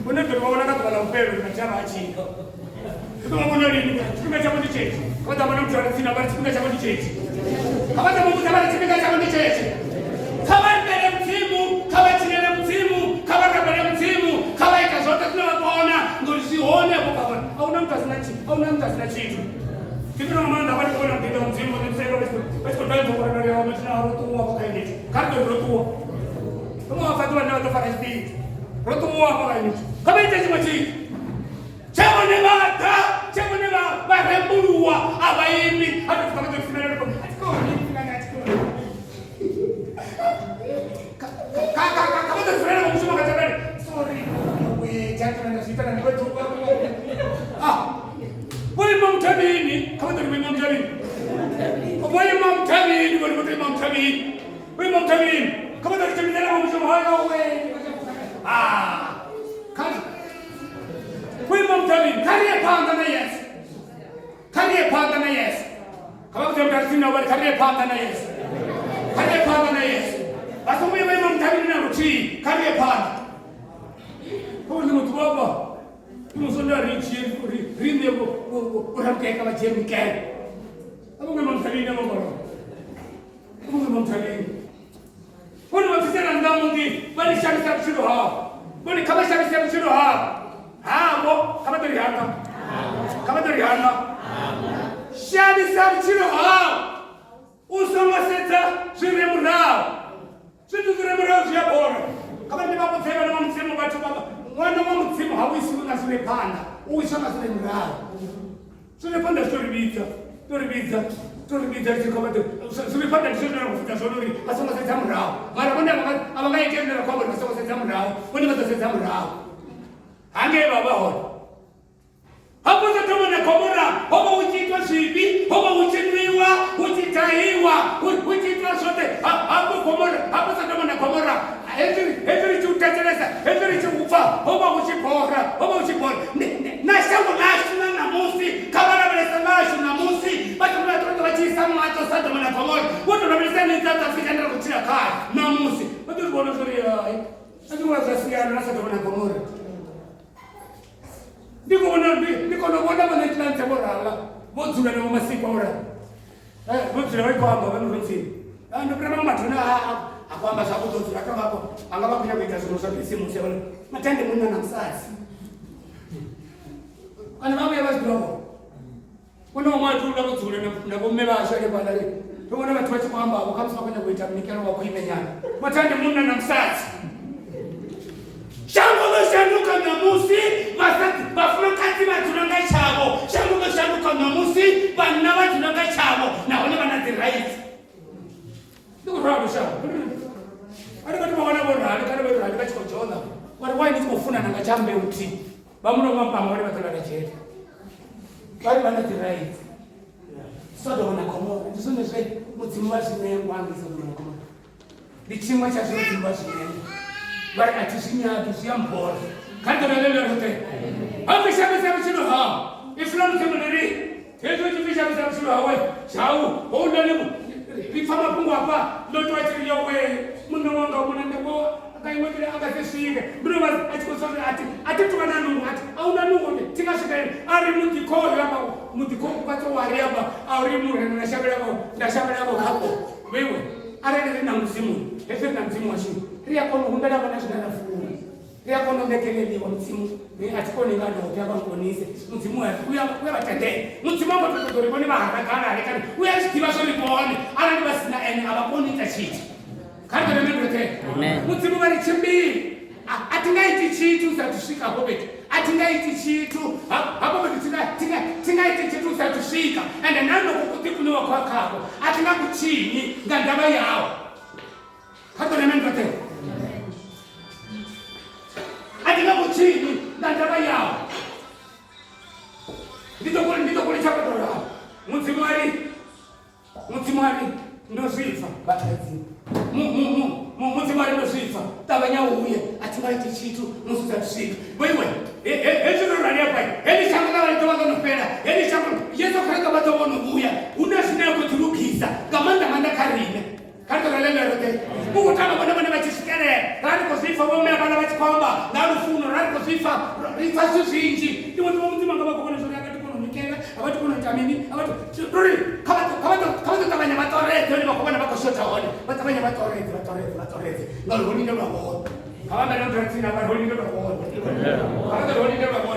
unezvori vaona kakuvala upero nachava achinga ivavonorini chipinga chavo ndichechi avadzamana mutoratsina vari chipinga chavo ndichechi avadzamukuta vari chipinga chavo ndichechi Ona mtasina chitu. Kitu na maana bali kwa ndio mzimu ni msego basi kwa ndio kwa ndio ya mtana rotu wa kwa hiyo. Kando rotu. Kama wafatwa na watu fanya hivi. Rotu wa kwa hiyo. Kama hicho chimachi. Chama ne mata, chama ne ba rembuwa abaimi hata kama ndio finale kwa. Atiko ni finale atiko. Kama ndio finale kwa msoma katabani. Sorry. We jana na sita na kwetu. Boy Imam Tabini, kama ndio Imam Tabini. Boy Imam Tabini, boy Imam Tabini. Boy Imam Tabini, kama ndio Tabini na msoma hayo wewe. Kama boy Imam Tabini, kariye panda na yes. Kariye panda na yes. Kama ndio Tabini na kariye panda na yes. Kariye panda na yes. Basi boy Imam Tabini na ruti, kariye panda. Kwa nini mtu baba? Musonda richi rinde uramke kama jemi kene. Abu Imam Tabini na mabaro. Abu Imam Tabini. Wani wafisera ndamu ndi bali shabi sabu ha. Wani kama shabi sabu ha. Bo kama dari hana. Kama dari hana. Shabi sabu ha. Usoma seta shire murao. Situ shire murao ya bora. Kama ni baba fema na msemo bacho baba. Mwana wa msimu hawisi na zile panda. Uishana zile mrao. Zile panda Toribiza kama tu. Zile panda zile na kufuta zuri. Asoma sasa mrao. Mara bwana abangaye kende na kwamba nasoma sasa mrao. Wani sasa mrao. Ange baba ho. Hapo sasa na komora, hapo uchitwa sibi, hapo uchiniwa, uchitaiwa, uchitwa sote. Hapo komora, hapo sasa na komora. Hezuri chutachereza, hezuri chufa, hoba uchipora. Na shangu nashuna na musi, kabara beleza nashuna musi, batu mwana tuwa wachisa macho sata mwana pamoja. Watu nabeleza ni tata Afrika ndara kuchira kaya, na musi. Watu mbona zuri ya, watu wazasiana na sata mwana pamoja. Niko na wana itlante morala, watu na masiku ora. Watu na wiko hapa wanu witi. Ndio kama matuna akwamba sababu tunataka hapo angaba pia kuitazungumza simu sema matende mwana na msasi ana mama ya basi dogo kuna watu ndio kuzuri na bomela shaka bandari tunaona watu wetu kwamba wakamsema kwenda kuitamnikana wa kuimenyana matende mwana na msasi shango bashanuka na musi basati bafuna kati batunanga chabo shango bashanuka na musi bana batunanga chabo na wale bana the right ndio rabu shango Alikati mwana bona, alikati kuchona. Wale ni kufuna na ngachambe uti. Bamuno ngamba wale batala kachete. Wale bana tirai. Sodo wana komo. Tusone sasa mutsimu washine wangi sodo wana komo. Bichimwa cha sodo mutsimu washine. Wale atisinya atusiambora. Kanto na lele rote. Hapo shabe chino ha. Islam seminary. Tezo jifisha chino ha wewe. Chao, onda lemu. Bifama pungu hapa ndoto achili yowe muna wanga muna ndebo akaimwekele akasishike bro achikosoza ati tukana nungu ati au na nungu tikashika ari mutikoyo hapa mutikoyo kwato wari hapa ari mure na shabela hapo wewe ari na mzimu efe na mzimu washi ria kono hundala bana shida na furu ria kono ndekelele wa mzimu ni atikoni ngado hotaba ngonise mzimu ya kuya batende mzimu ngo tutori boni bahara kana alekana uya sikiba so libone ara ni basina ene abakoni tashiti kandi remembrete mzimu bari chimbi atingaiti chitu satushika hobet atingaiti chitu hapo tingaiti chitu satushika ende nano kukutikuniwa kwa kako atingakuchini ngandaba yao kandi remembrete atinga kuchini na ndaba yao ndito kuli chapa dola mutimwari ndo sifa batazi mutimwari ndo sifa tabanya uye atingaiti chitu nusu tatushika wewe ejuru rani hapa eli changa wale towa no pera eli changa yeso karaka bato wono buya unashina kuturukiza kamanda manda karine Kanto kalenda yote. Mungu tama bwana bachisikane. Rani kusifa wome bana bachikwamba. Na rufuno rani kusifa. Rifasu sinji. Ni watu mzima ngaba kwa nzuri yakati kono mikela. Abatu kono tamini. Abatu dori. Kama tabanya matore. Ndio bakobana bakoshota wone. Batabanya matore. Ngalo honi ndo babo. Kama bana ndo tsina ba honi ndo babo. Kama ndo honi ndo babo.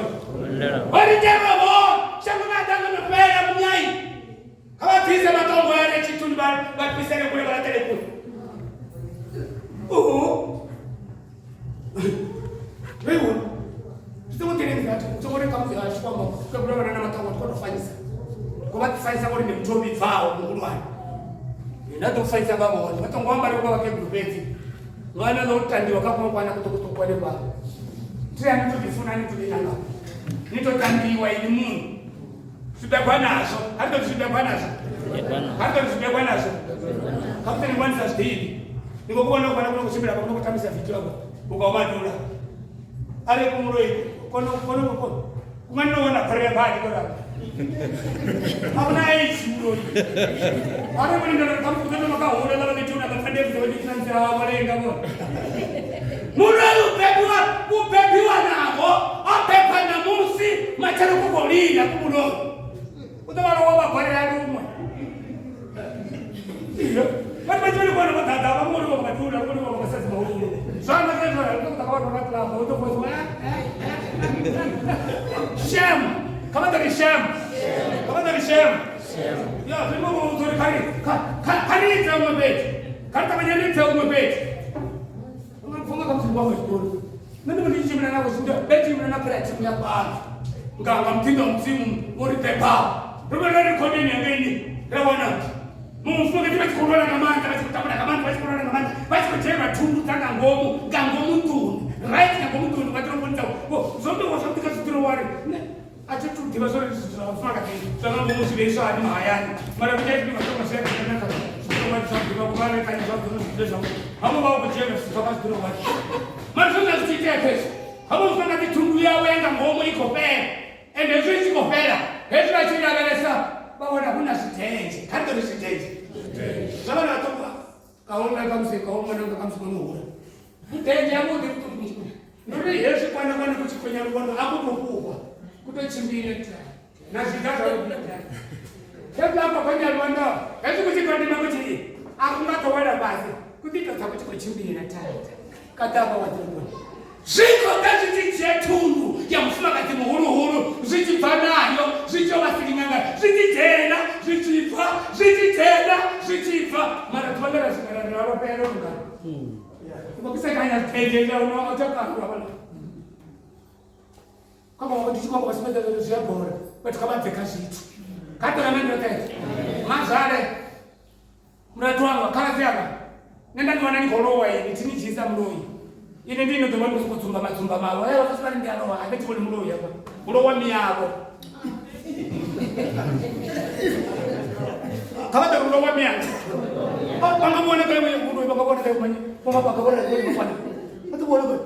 Honi ndo babo. Shamba batise matongo yale chitundu bapisele kule balatele kule. Wewe Tumo kile ngati tumore kamuzi ashikwa kwa na matongo tukofanyisa. Kwa kufanyisa kwa ni mtobi vao mkulwani. Inato kufanyisa babo watu matongo ambali kwa wake grupeti. Mwana lo tandi wakapo kwa na kutokutoka ile babo. Tria mtu bifuna ni tulinanga. Nito tandi wa elimu. Sibekwa nazo. Hata sibekwa nazo. Hata sibekwa nazo. Kama ni mwanza stili. Niko kuona kwa na kushimira kwa kutamisa vitu hapo. Ukaomadula. Ale kumroi kono kumano wana kare baadi kora apna ei suro are mani ndo kam kudo maka hole la ni tuna ka fande ko ni san sa mare ngamo murayu pepiwa nako apepa na musi macharo ko bolina kumuno utawala wa bare ya rumwe iyo baba joni ko na tata ba mo ko matuna ko ko sasa ba hole sana sana ko ta ko na tla ko to ko Shem, kama dari Shem, ya sema mo to kari za mo bet, kata manyani za mo bet, funga kama sibwa mo skoro, nani mali jimna na wasinda, bet jimna na pra chimya pa, nganga mtindo msimu mori pepa, rumela ni kodi ni ngeni, rawana, mumfuga tiba chikorona kamanda, bachikutabana kamanda, bachikorona kamanda, bachikochema tundu tanga ngomu, gangomu tundu. Right na komu tundu batro ponta o zombe wa sabika sitro wari acha tu diba sore safaka ki sana bomu sibeso ani mahayani mara vile ni matoma sasa kana kana sitro wari sabu kwa wale kana sabu sitro hapo bao kucheza sitro sitro wari mara sasa sitia pesa hapo fanga kitundu ya wenga ngomo iko pera ende zisi iko pera hezu achira galesa baona kuna stage hata ni stage sana na toka kaona kama se kaona ndo kama sikono Mteja yangu ndio Yesu kwana kuchikonya rubondo akutokubwa kutochimbire ta na zidaka rubita kabla hapo kwenye rubondo Yesu kuchikonya makuti akungato wala basi kutita takuchikochimbire ta kataba watu ziko kazi chetundu ya mfuma kati muhuru zitipanayo zitowasiringanga zititena mara twala sikara nalo pero ngani Bakisa kanya tejeja uno ataka kwa kama wakijua kwa sababu ya zia bora but kama tekashiti kata na mendo tete mazale mratwanga kala vyama nenda ni wanani korowa hii tini jiza mloi ile ndino ndo mambo kutumba matumba mawa leo kwa sababu ndio roa abeti kwa mloi hapa urowa miabo kama ndo urowa miabo kama muone kama mloi bakabona kama Mama bakabona kwa mfano. Watu bora bora.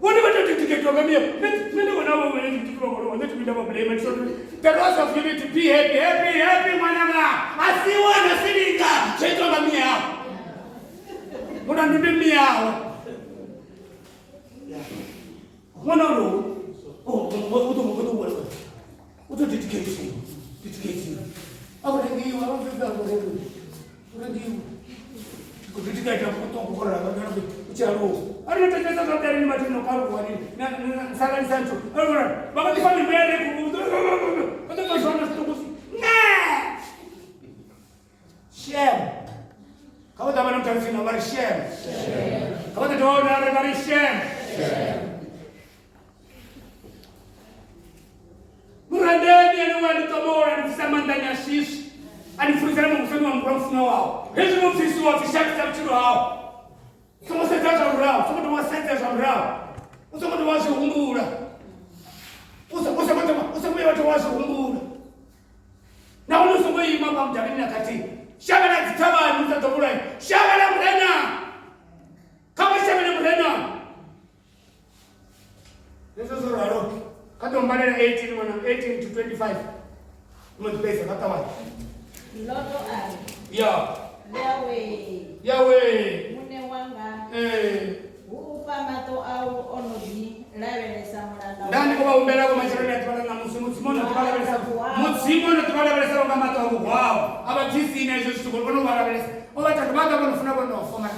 Wani watu tikitoka mia. Nenda wanao wale tikitoka wao. Ndio tupinda problem. So the rest of you need to be happy mwananga. Asiwa na silinga. Cheto ngamia. Mbona ndio mia hao? Mbona ro? Uto bora. Uto dedication. Agora ndio wao ndio wao. Ndio kutika ya kutoka kwa raga ucharo ari teteza za tari ni matino karu kwa nini na sala ni sancho ara baba tifani mbele kubudo hata kwa shona sitokusi Shem kama dama mtanzi na bari Shem kama tutaona na bari Shem murandeni ni wali tomora ni samandanya shish alifundisha mfano wa mfano wao hizo mfisi wa fishaka mtiro hao kama sasa rao kama ndo sasa rao usoma ndo wazo humbura usoma watu wazo humbura na unusoma hii mama mjamini na kati shabana zitaba ni mtatobura shabana mrena kama shabana mrena hizo zoro rao kama mbele 18 to 25 mtupesa hata wapi Loto ali. Yahweh. Mune wanga. Upa mato au onobi labele samulanda. Ndani kwa umbela kwa mashirika tupala na musimona tupala belesa. Musimona tupala belesa kwa mato au wao. Aba tisi ina hizo shtukolo kono wala belesa. Oba takubaga kono funa kono foma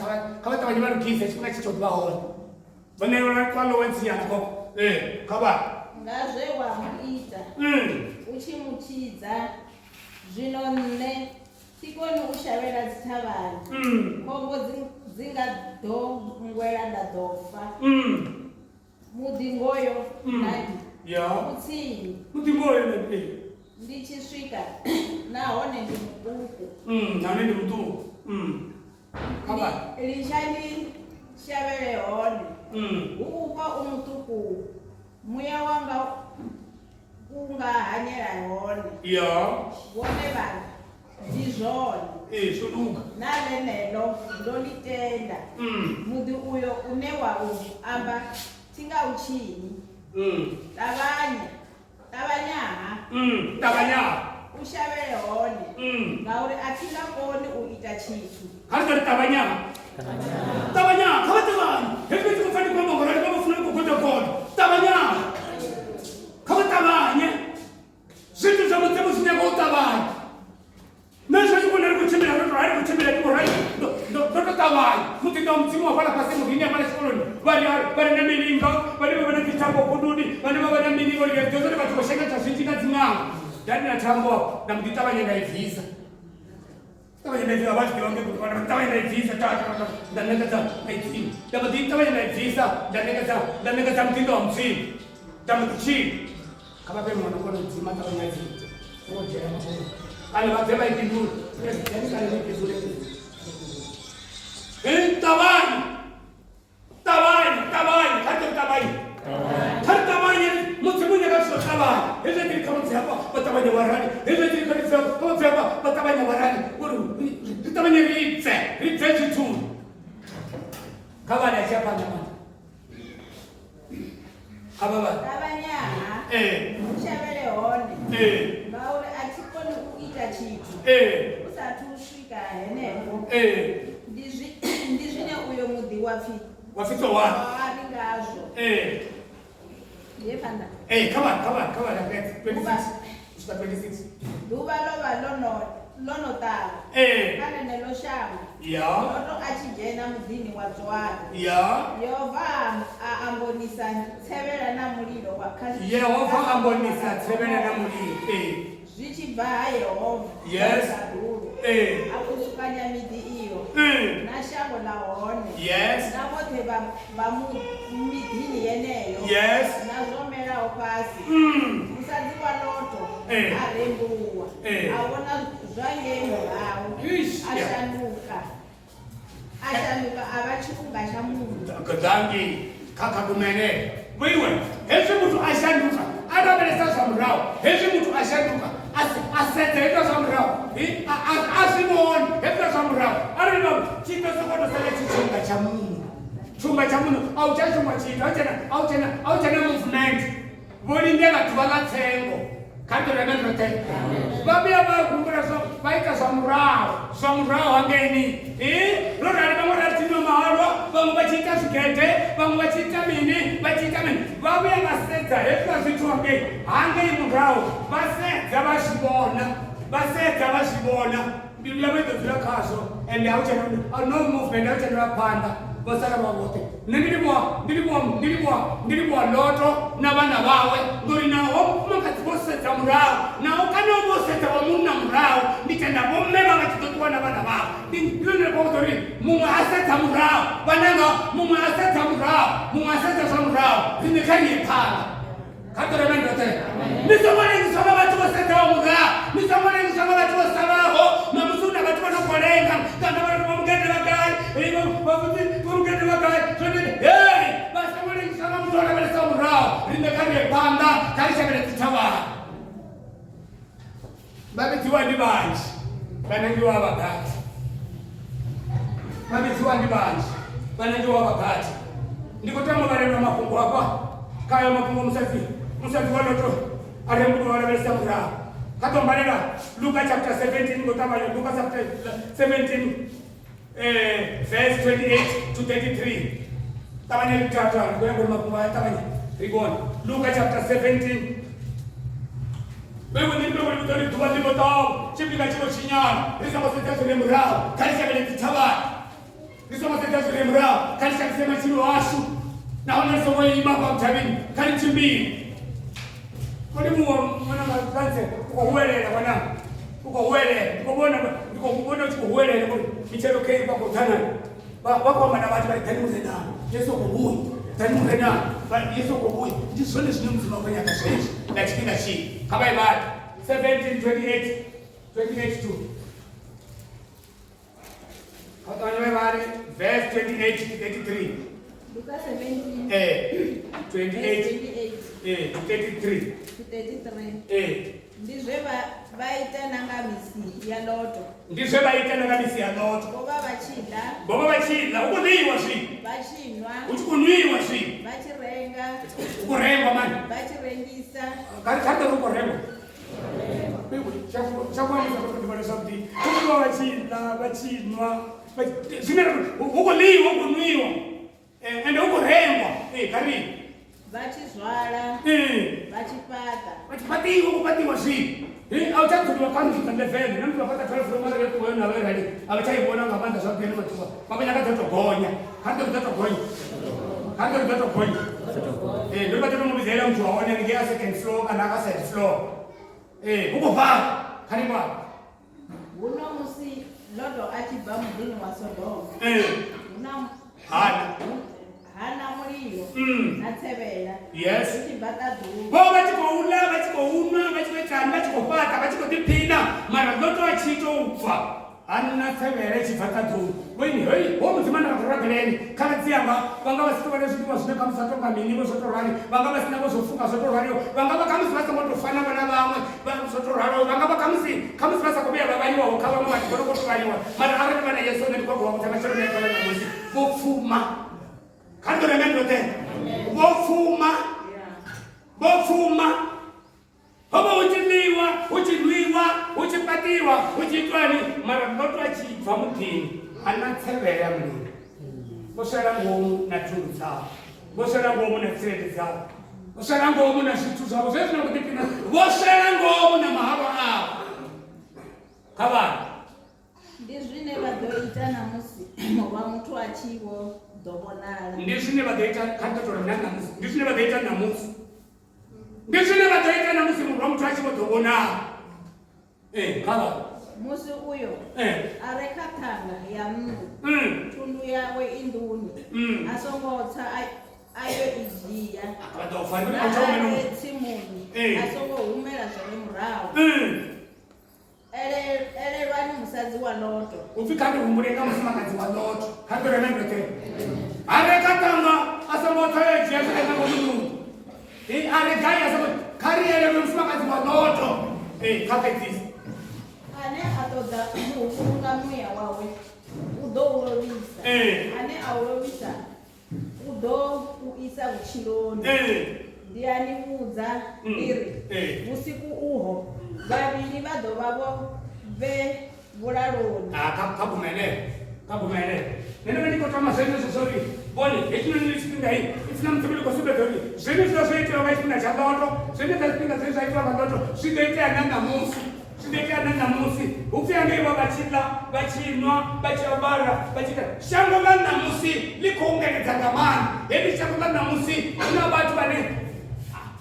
kama tabanyima kise chikuna chicho bao. Bane wana kwa lo wensi yanako. Kaba. Ngaje wa muita. Uchimuchiza. Zvino nne sikoni ushavela dzithavani khombo dzinga ḓo ngwela nda ḓo fa muḓi ngoyo nadi kutsini muḓi ngoyo nadi ndi tshi swika nahone ndi muṱuku nahone ndi muṱuku lishani shavele hone upa u muṱuku muya wanga unga hanyela hone vhone vhana ndi zwone shuluka na ḽeneḽo ndo litenda muḓi uyo une wa u amba tinga utshini ṱavhanyaha u shavhele hone ngauri a thi nga koni u ita tshithu khalikari ṱavhanyaha kha vha ṱavhanye hezwi tshi khou pfa ndi khou amba ngorali vha vha funa u khou goda goda ṱavhanyaha kha vha ṱavhanye zwithu zwa mudzimu zwi nyaga u ṱavhanya na zwo tshi vhona ri khou tshimbila ndo to ri khou tshimbila ndi khou rai ndo to ṱavhanya muḓi nga mudzimu wa fhala fhasi muḓini hafhala tshikoloni vhari na milinga vhane vha vha na dzitambo khunduni vhane vha vha na mini vhoḽigedzo zwone vhathu vha shengetha zwinzhi na dziṅanga ndani na thambo nda mbo ḓi ṱavhanya nda i bvisa ṱavhanya nda i bvisa vha tshi ḓivha ngekuana ṱavhanya nda i bvisa nda nekedza maitsini nda mbo ḓi ṱavhanya nda i bvisa nda nekedza muḓinḓo wa mutsini nda mbo ḓi tshila kha vha vhe mwana kona u dzima ṱavhanya dzima o dzhena mafhungo kana vha bve vha ifhindula ṱavhanye mudzimu nyaga zwithu ṱavhanya hezwi tiri kha mudzi hafha vha ṱavhanya warani hezwi tiri kha mudzi hafha vha ṱavhanya warani uri ri ṱavhanye ri bve zwithuni kha vhana a tshi a phanḓa mani kha vha vhana ṱavhanyaha u shavhele hone ngauri a thi koni u ita tshithu u sathu swika henefho ndi zwine uyo muḓi wapfi towani ari ngazwo ndiye phanḓa kha vhana 26 ḓuvha ḽo vha ḽo no ṱavha kha ḽeneḽo shango loto a tshi dzhena muḓini wa Zoani Yehova a ambonisa tsevhela na mulilo wa Yehova ambonisa tsevhela na mulilo zwi tshi bva ha Yehova a kusukanya miḓi iyo na shango ḽa hone na vhoṱhe vha miḓini yeneyo na zwo fhasi musadzi wa Loto a rembuluwa a vhona zwa ngei murahu a shanduka a vha tshifhinga tsha munhu kadangi kha kumene wewe hezwi muthu a shanduka a lavhelesa zwa murahu hezwi muthu a shanduka a sedza hezwa zwa murahu a zwi vhoni hezwa zwa murahu arali no tshito sokoto sala tshifhinga tsha munhu tshumba tsha munhu a u tsha shuma tshithu a u tshena movement vho lindela ḓuvha ḽa tsengo kha tolemente vha vhuya vha humbula vha ita zwa murahu hangeini ro rali vhaṅwe ra tino mahalwa vhaṅwe vha tshi ita zwigede vhaṅwe vha tshi ita mini vha vhuya vha sedza hezwiḽa zwithu hangei murahu vha sedza vha zwi vhona mbilu yavho i ḓo dzula khazwo ende no movement a u tshena vha phanḓa vho sala vha vhoṱhe nṋe ndi livhuwa Loto na vhana vawe ngori naho mufumakadzi vho sedza murahu naho kana vho sedza vha munna murahu ndi tenda vhomme vha vha tshi ḓo ṱuwa na vhana vhavho ndi lone vha uri muṅwe a sedza murahu vhananga muṅwe a sedza zwa murahu riṋe kha niye phanḓa kha tolemente ni songo lengiswa nga vhathu vho sedzaho murahu ni songo lengiswa nga vhathu vho salaho namusi hu na vhathu vho no khou lenga kana vhathu vha mugede vha gai mugede vha gai zwone vha songo lengiswa nga muthu o lavhelesaho murahu riṋe kha niye phanḓa kha ri shavhele dzithavhani vhabedziwa ndi vhanzhi vhanangiwa vhagathi ndi khou tama vhalelwa mafhungo hafha khayo mafhungo musadzi wa Loto a rembuluwa lavhelesa murahu kha ḓo mbalela Luka chapter 17 ngo ṱavhanya Luka chapter 17 verse 28 to 33 ṱavhanya ri tata ngo ya ngori mafhungo aya ṱavhanya ri vhona Luka chapter 17 wewe ndi ndo uri ḓo ḓuvha ḽi ḓaho tshifhinga tshiṅwe tshinyana ri songo sedza zwi re murahu kha ri shavhele dzithavhani ri songo sedza zwi re murahu kha ri shandukise matshilo ashu nahone ri songo ima vhudavhini kha ri tshimbile kodi muṅwe ṅwananga kanse u khou huwelela ṅwananga ukowele ukubona ukuwele mitshelo ke bakothana bakhoma nabantu bayithanuze na Yesu kubuye thanuze na Yesu kubuye ndisone sinomzima kwanyaka sheshi lathina shi kaba ibali 17:28 Katanya ibali verse 28 to 33 Lucas 17 28 to 33 ndizve vaita nangamisi ya loto bova vachidla ukuliwa swi vachinwa uchikunwiwa swi vachirenga ukurengwa mani vachirengisa kari ukurengwa chakwamisa kutotivalesa kuti ukuliwa vachidla vachinwa ukuliwa ukunwiwa ende ukurengwa kari vachizvala vachipata ukupatiwa swi auchakutuliwa kamuzika ndevhele namuvakata 12 mara vekuwena verali avachaivona ngavanda zvapene matuva mapanyakadzatogonya kandorikatogonya ndorikatonomuvizela mtu waone ngeya second floor kana aka side floor ukuvhala kaniva uno musi loto achibva mudini wa Sodoma hana mulilo natsevela uchibata dhuru vo vachikoula vachikounwa vachikoitani vachikopata vachikotipina mara loto achitobva anatsevela ichibvata dhuru voini hei wo mudzimana vakuragireni kana tsiyamba vanga vasitova nezvituva zvine kamusatonga mini vozotorwari vanga vasina vozofunga zotorwariwo vanga vakamusi vasangotofana vana vamwe zotorwariwo vanga vakamusi vasakubeya vavaiwawo kavamwe vachikonokotovaiwa mara ari vana yesu nendikwagowa kuti vachoroneaaamusi vopfuma Kanto remendote bofuma hoba uchiliwa uchipatiwa uchitwani mara loto achibva mudini anatsevera mlilo vosara ngomu na thundu dzavo vosara ngomu na tsirede dzavo vosara ngomu na zvithu zvavo zvezvino kutipina vosara ngomu na mahava avo kavana ndizvine vadoita namusi wa muthu achivo dobonala ndizvine vadoita kantatora namusi ndizvine vadoita namusi ndizvine vadoita namusi munhu wa muthu achivo dobonala kavana musi uyo arekathanga ya mndu thundu yawe induni asongotsa ayo ijiya tsimuni asongohumela zvone murahu elelwani musadzi wa loto ufikati humureka mufumakadzi wa loto kantoremendeke arekatanga asongotsa ejiya zvekenangomulungu aregai karielelwe mufumakadzi wa loto kapetisi ane atoda kufunga mweya wawe udoulovisa ane aulovisa udouisa uchiloni ndiani udza iri usiku uho vavili vadovavo vevulaloni kapumene nene venikotama zvenezvo zori boni echinonilipinga hii isina mtimilikosubezori zvene zvizoitira vaipinda chaloto zvene zvaipinda zve zvaitira valoto zvizoitira nangamusi upyangeiwa vachidla vachinwa vachavara vachita shango la namusi likuunganidzaga mani hedi shango la namusi kuna vatu vane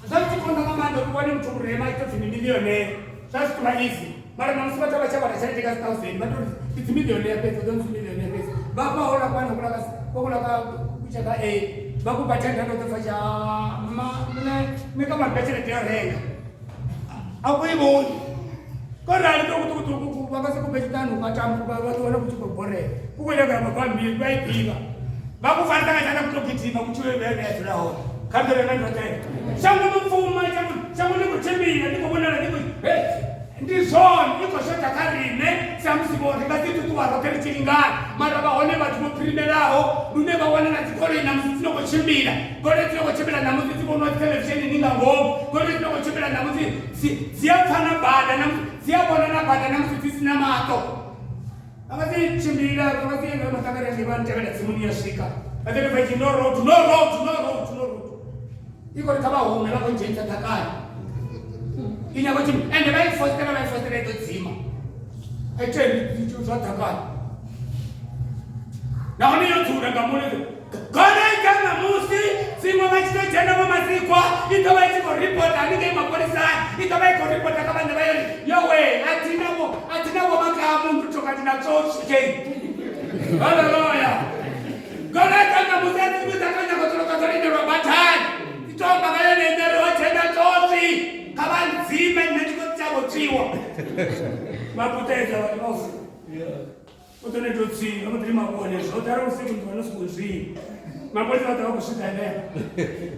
zvazvichikonda kamanda uriwane mtu murema itozini miliyonea zvazvitova izi mara namusi vata vachavara chaitika 1000 vatori idzi miliyonea pesa donzi miliyonea pesa vapaola kwana kulaka kuchaka vakubatandanotofacha mekamabhechereteyorenga akuivoni korali tokutukutuku vakasekumbechitanu ukatambuka vatoona kuti kogorera kukwelekera mapambiri vaipiva vakufanira kachana kutokitima kuchiweveveazviraona kamberenandote shangu mupfuma shangu nikuchimbira nikubonana ndizvoni ikoshotakarine samusivori ngatitutuwarokerichiringana mara vaone vati mupirimeraho rune vawanana dzikore namusi dzinokochimbira kore dzinokochimbira namusi dzikono televisheni ningangomo kore dzinokochimbira namusi dziyapfana bada namusi dziyabonana bada namusi dzisina mato vakatichimbira vakatienda matakarengevaniteveda dzimuni yasvika vaterevaiti no road ikore tavahume vakonjenza takari inyakoti ende vaifostera itodzima eteni zvatakari naoniyodzura ngamulezo garaita namusi simwe vachitojenda mumasiku tambudzikwa, itova ichikoripota anenge maporisa, itova ikoripota kavanhu vayoni, yowe atinavo makamundu tokatina tsotsikei. Haleluya. Goleka muzeti takanya kotorokotorine robatani. Itomba vayoni endere wachenda tsotsi. Kavanzime nechikotsavotsiwa. Maputeza vanosi. Utone tutsi, vamudrima kuone, zvotara usiku ndi vanosikuzi. Mapolisi vatava kusvika ene.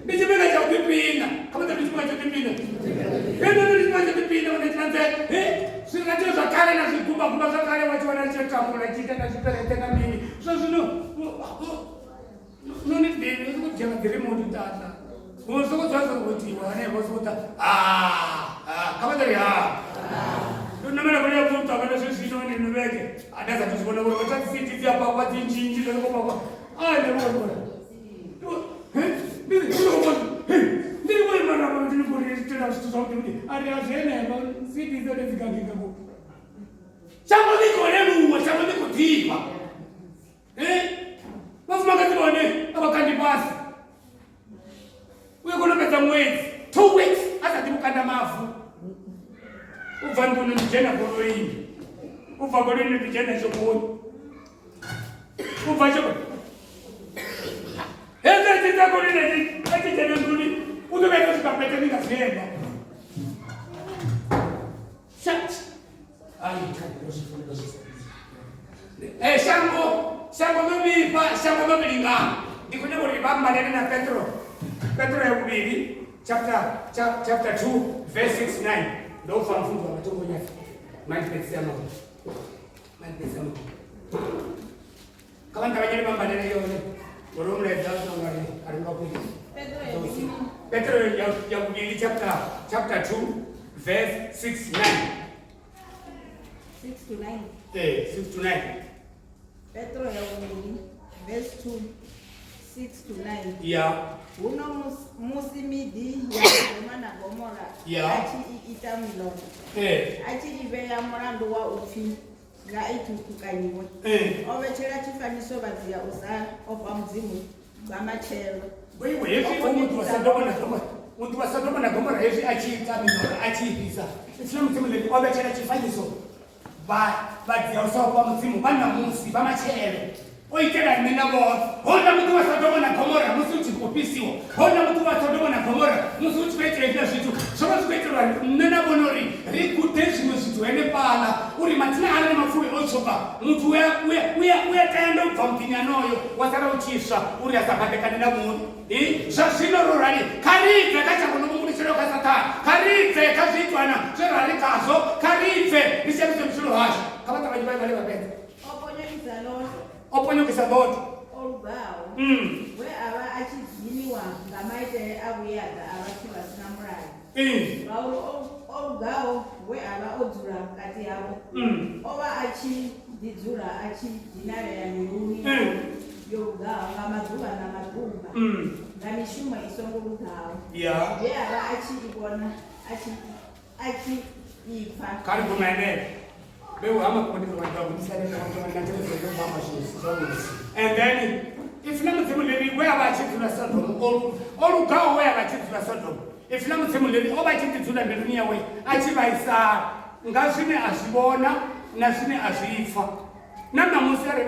Ndichipinga chakupinda, kamata ndichipinga chakupinda. Ndichipinga chakupinda unetilanze, zvikatio zvakare nazvigumba zvakare wachiwana chotambula chiita nazviperete namini. Zvino nonidini kujanga ndirimoti tata. Usokudzvazokuitiwa nevosota. Kamata ri nomera kuri yamuntu akana zvizvino ninuveke. Adaza tuzibona kuti wachatisitizi apa kwatinjinji zvakopakwa. Ndivona. Shango nobilinga. Ndikune kuti bambalene na Petro. Petro yakubiri chapter 2 verse 6-9. Ndofa mfunzo wa matongo yake. Mandipetsema. Kama ndabanyele bambalene yone. Boromle dazo ngari aringa kuti. Petro yakubiri chapter 2 verse 6-9. 6-9. 6-9. Petro yakubiri verse 2 6-9. Yeah. Uno musimidi ya Sodoma na Gomora. Yeah. Achiita mlomo. Achiiveya mulandu wa upfi nga itukukanyiwe. Ovechera chifaniso vaziya usa opa mzimu vamachero. Wewe yefi muntu wa Sodoma na Gomora yefi achiita mlomo achiipisa. Sino mzimu le ovechera chifaniso vaziya usa opa mzimu vana musi vamachero. Oitera nina bo. Honda mtu wa Sodoma na Gomora musuti kupisiwa. Honda mtu wa Sodoma na Gomora musuti petre vya vitu. Soma petre nina bonori rikuteshi musuti ene pala. Uri matina ale mafuwe ochoka. Mtu we tendo mfampinya noyo. Wasara uchisha uri asapate kanina mungu. Shashino rorali. Karife kacha kuno mungu nishiro kasata. Karife kazitwana. Shirali kaso. Karife nisemize mshiro hasha. Kama tabajibai wale wapete. Oponyo kisaboto. Olugao. We aba achiziniwa ngamaite abuyaga abachiba sinamurai. Olugao we aba odzura kati yabo. Oba achi didzura achi dinare ya miruni. Yolugao ngamazuba na madumba. Ngamishuma isongolugao. Yeah. We aba achi ibona achi ifa. Karibu maeneo. And then, if not similarly, where about you to Sodom, or go where about you to Sodom. If not similarly, all I think to the near way, I see my son, Nasine Asibona, Nasine Asifa. Nana Musa, the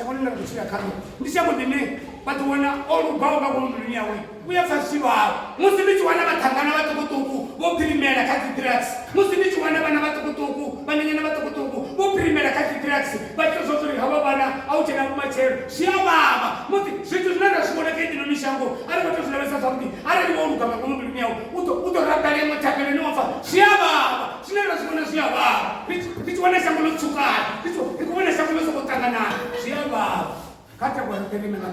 Chamona, which are coming. This is the name, but when all go near way, we have a Siva. Muslim one of Tangana to Kutuku, who primera cathedrals. Muslim one of Anabatuku, Banana who primera cathedrals, but also Havana, out in my chair. Siaba, Muti, she does not as one again in Mishango. I don't know something. I don't want to come home now. Udo Rabalema Takanova. Siaba, she never saw Siaba. Which one is a little too hard? Which one is a little Tangana? Siaba. Kata kwa kelime na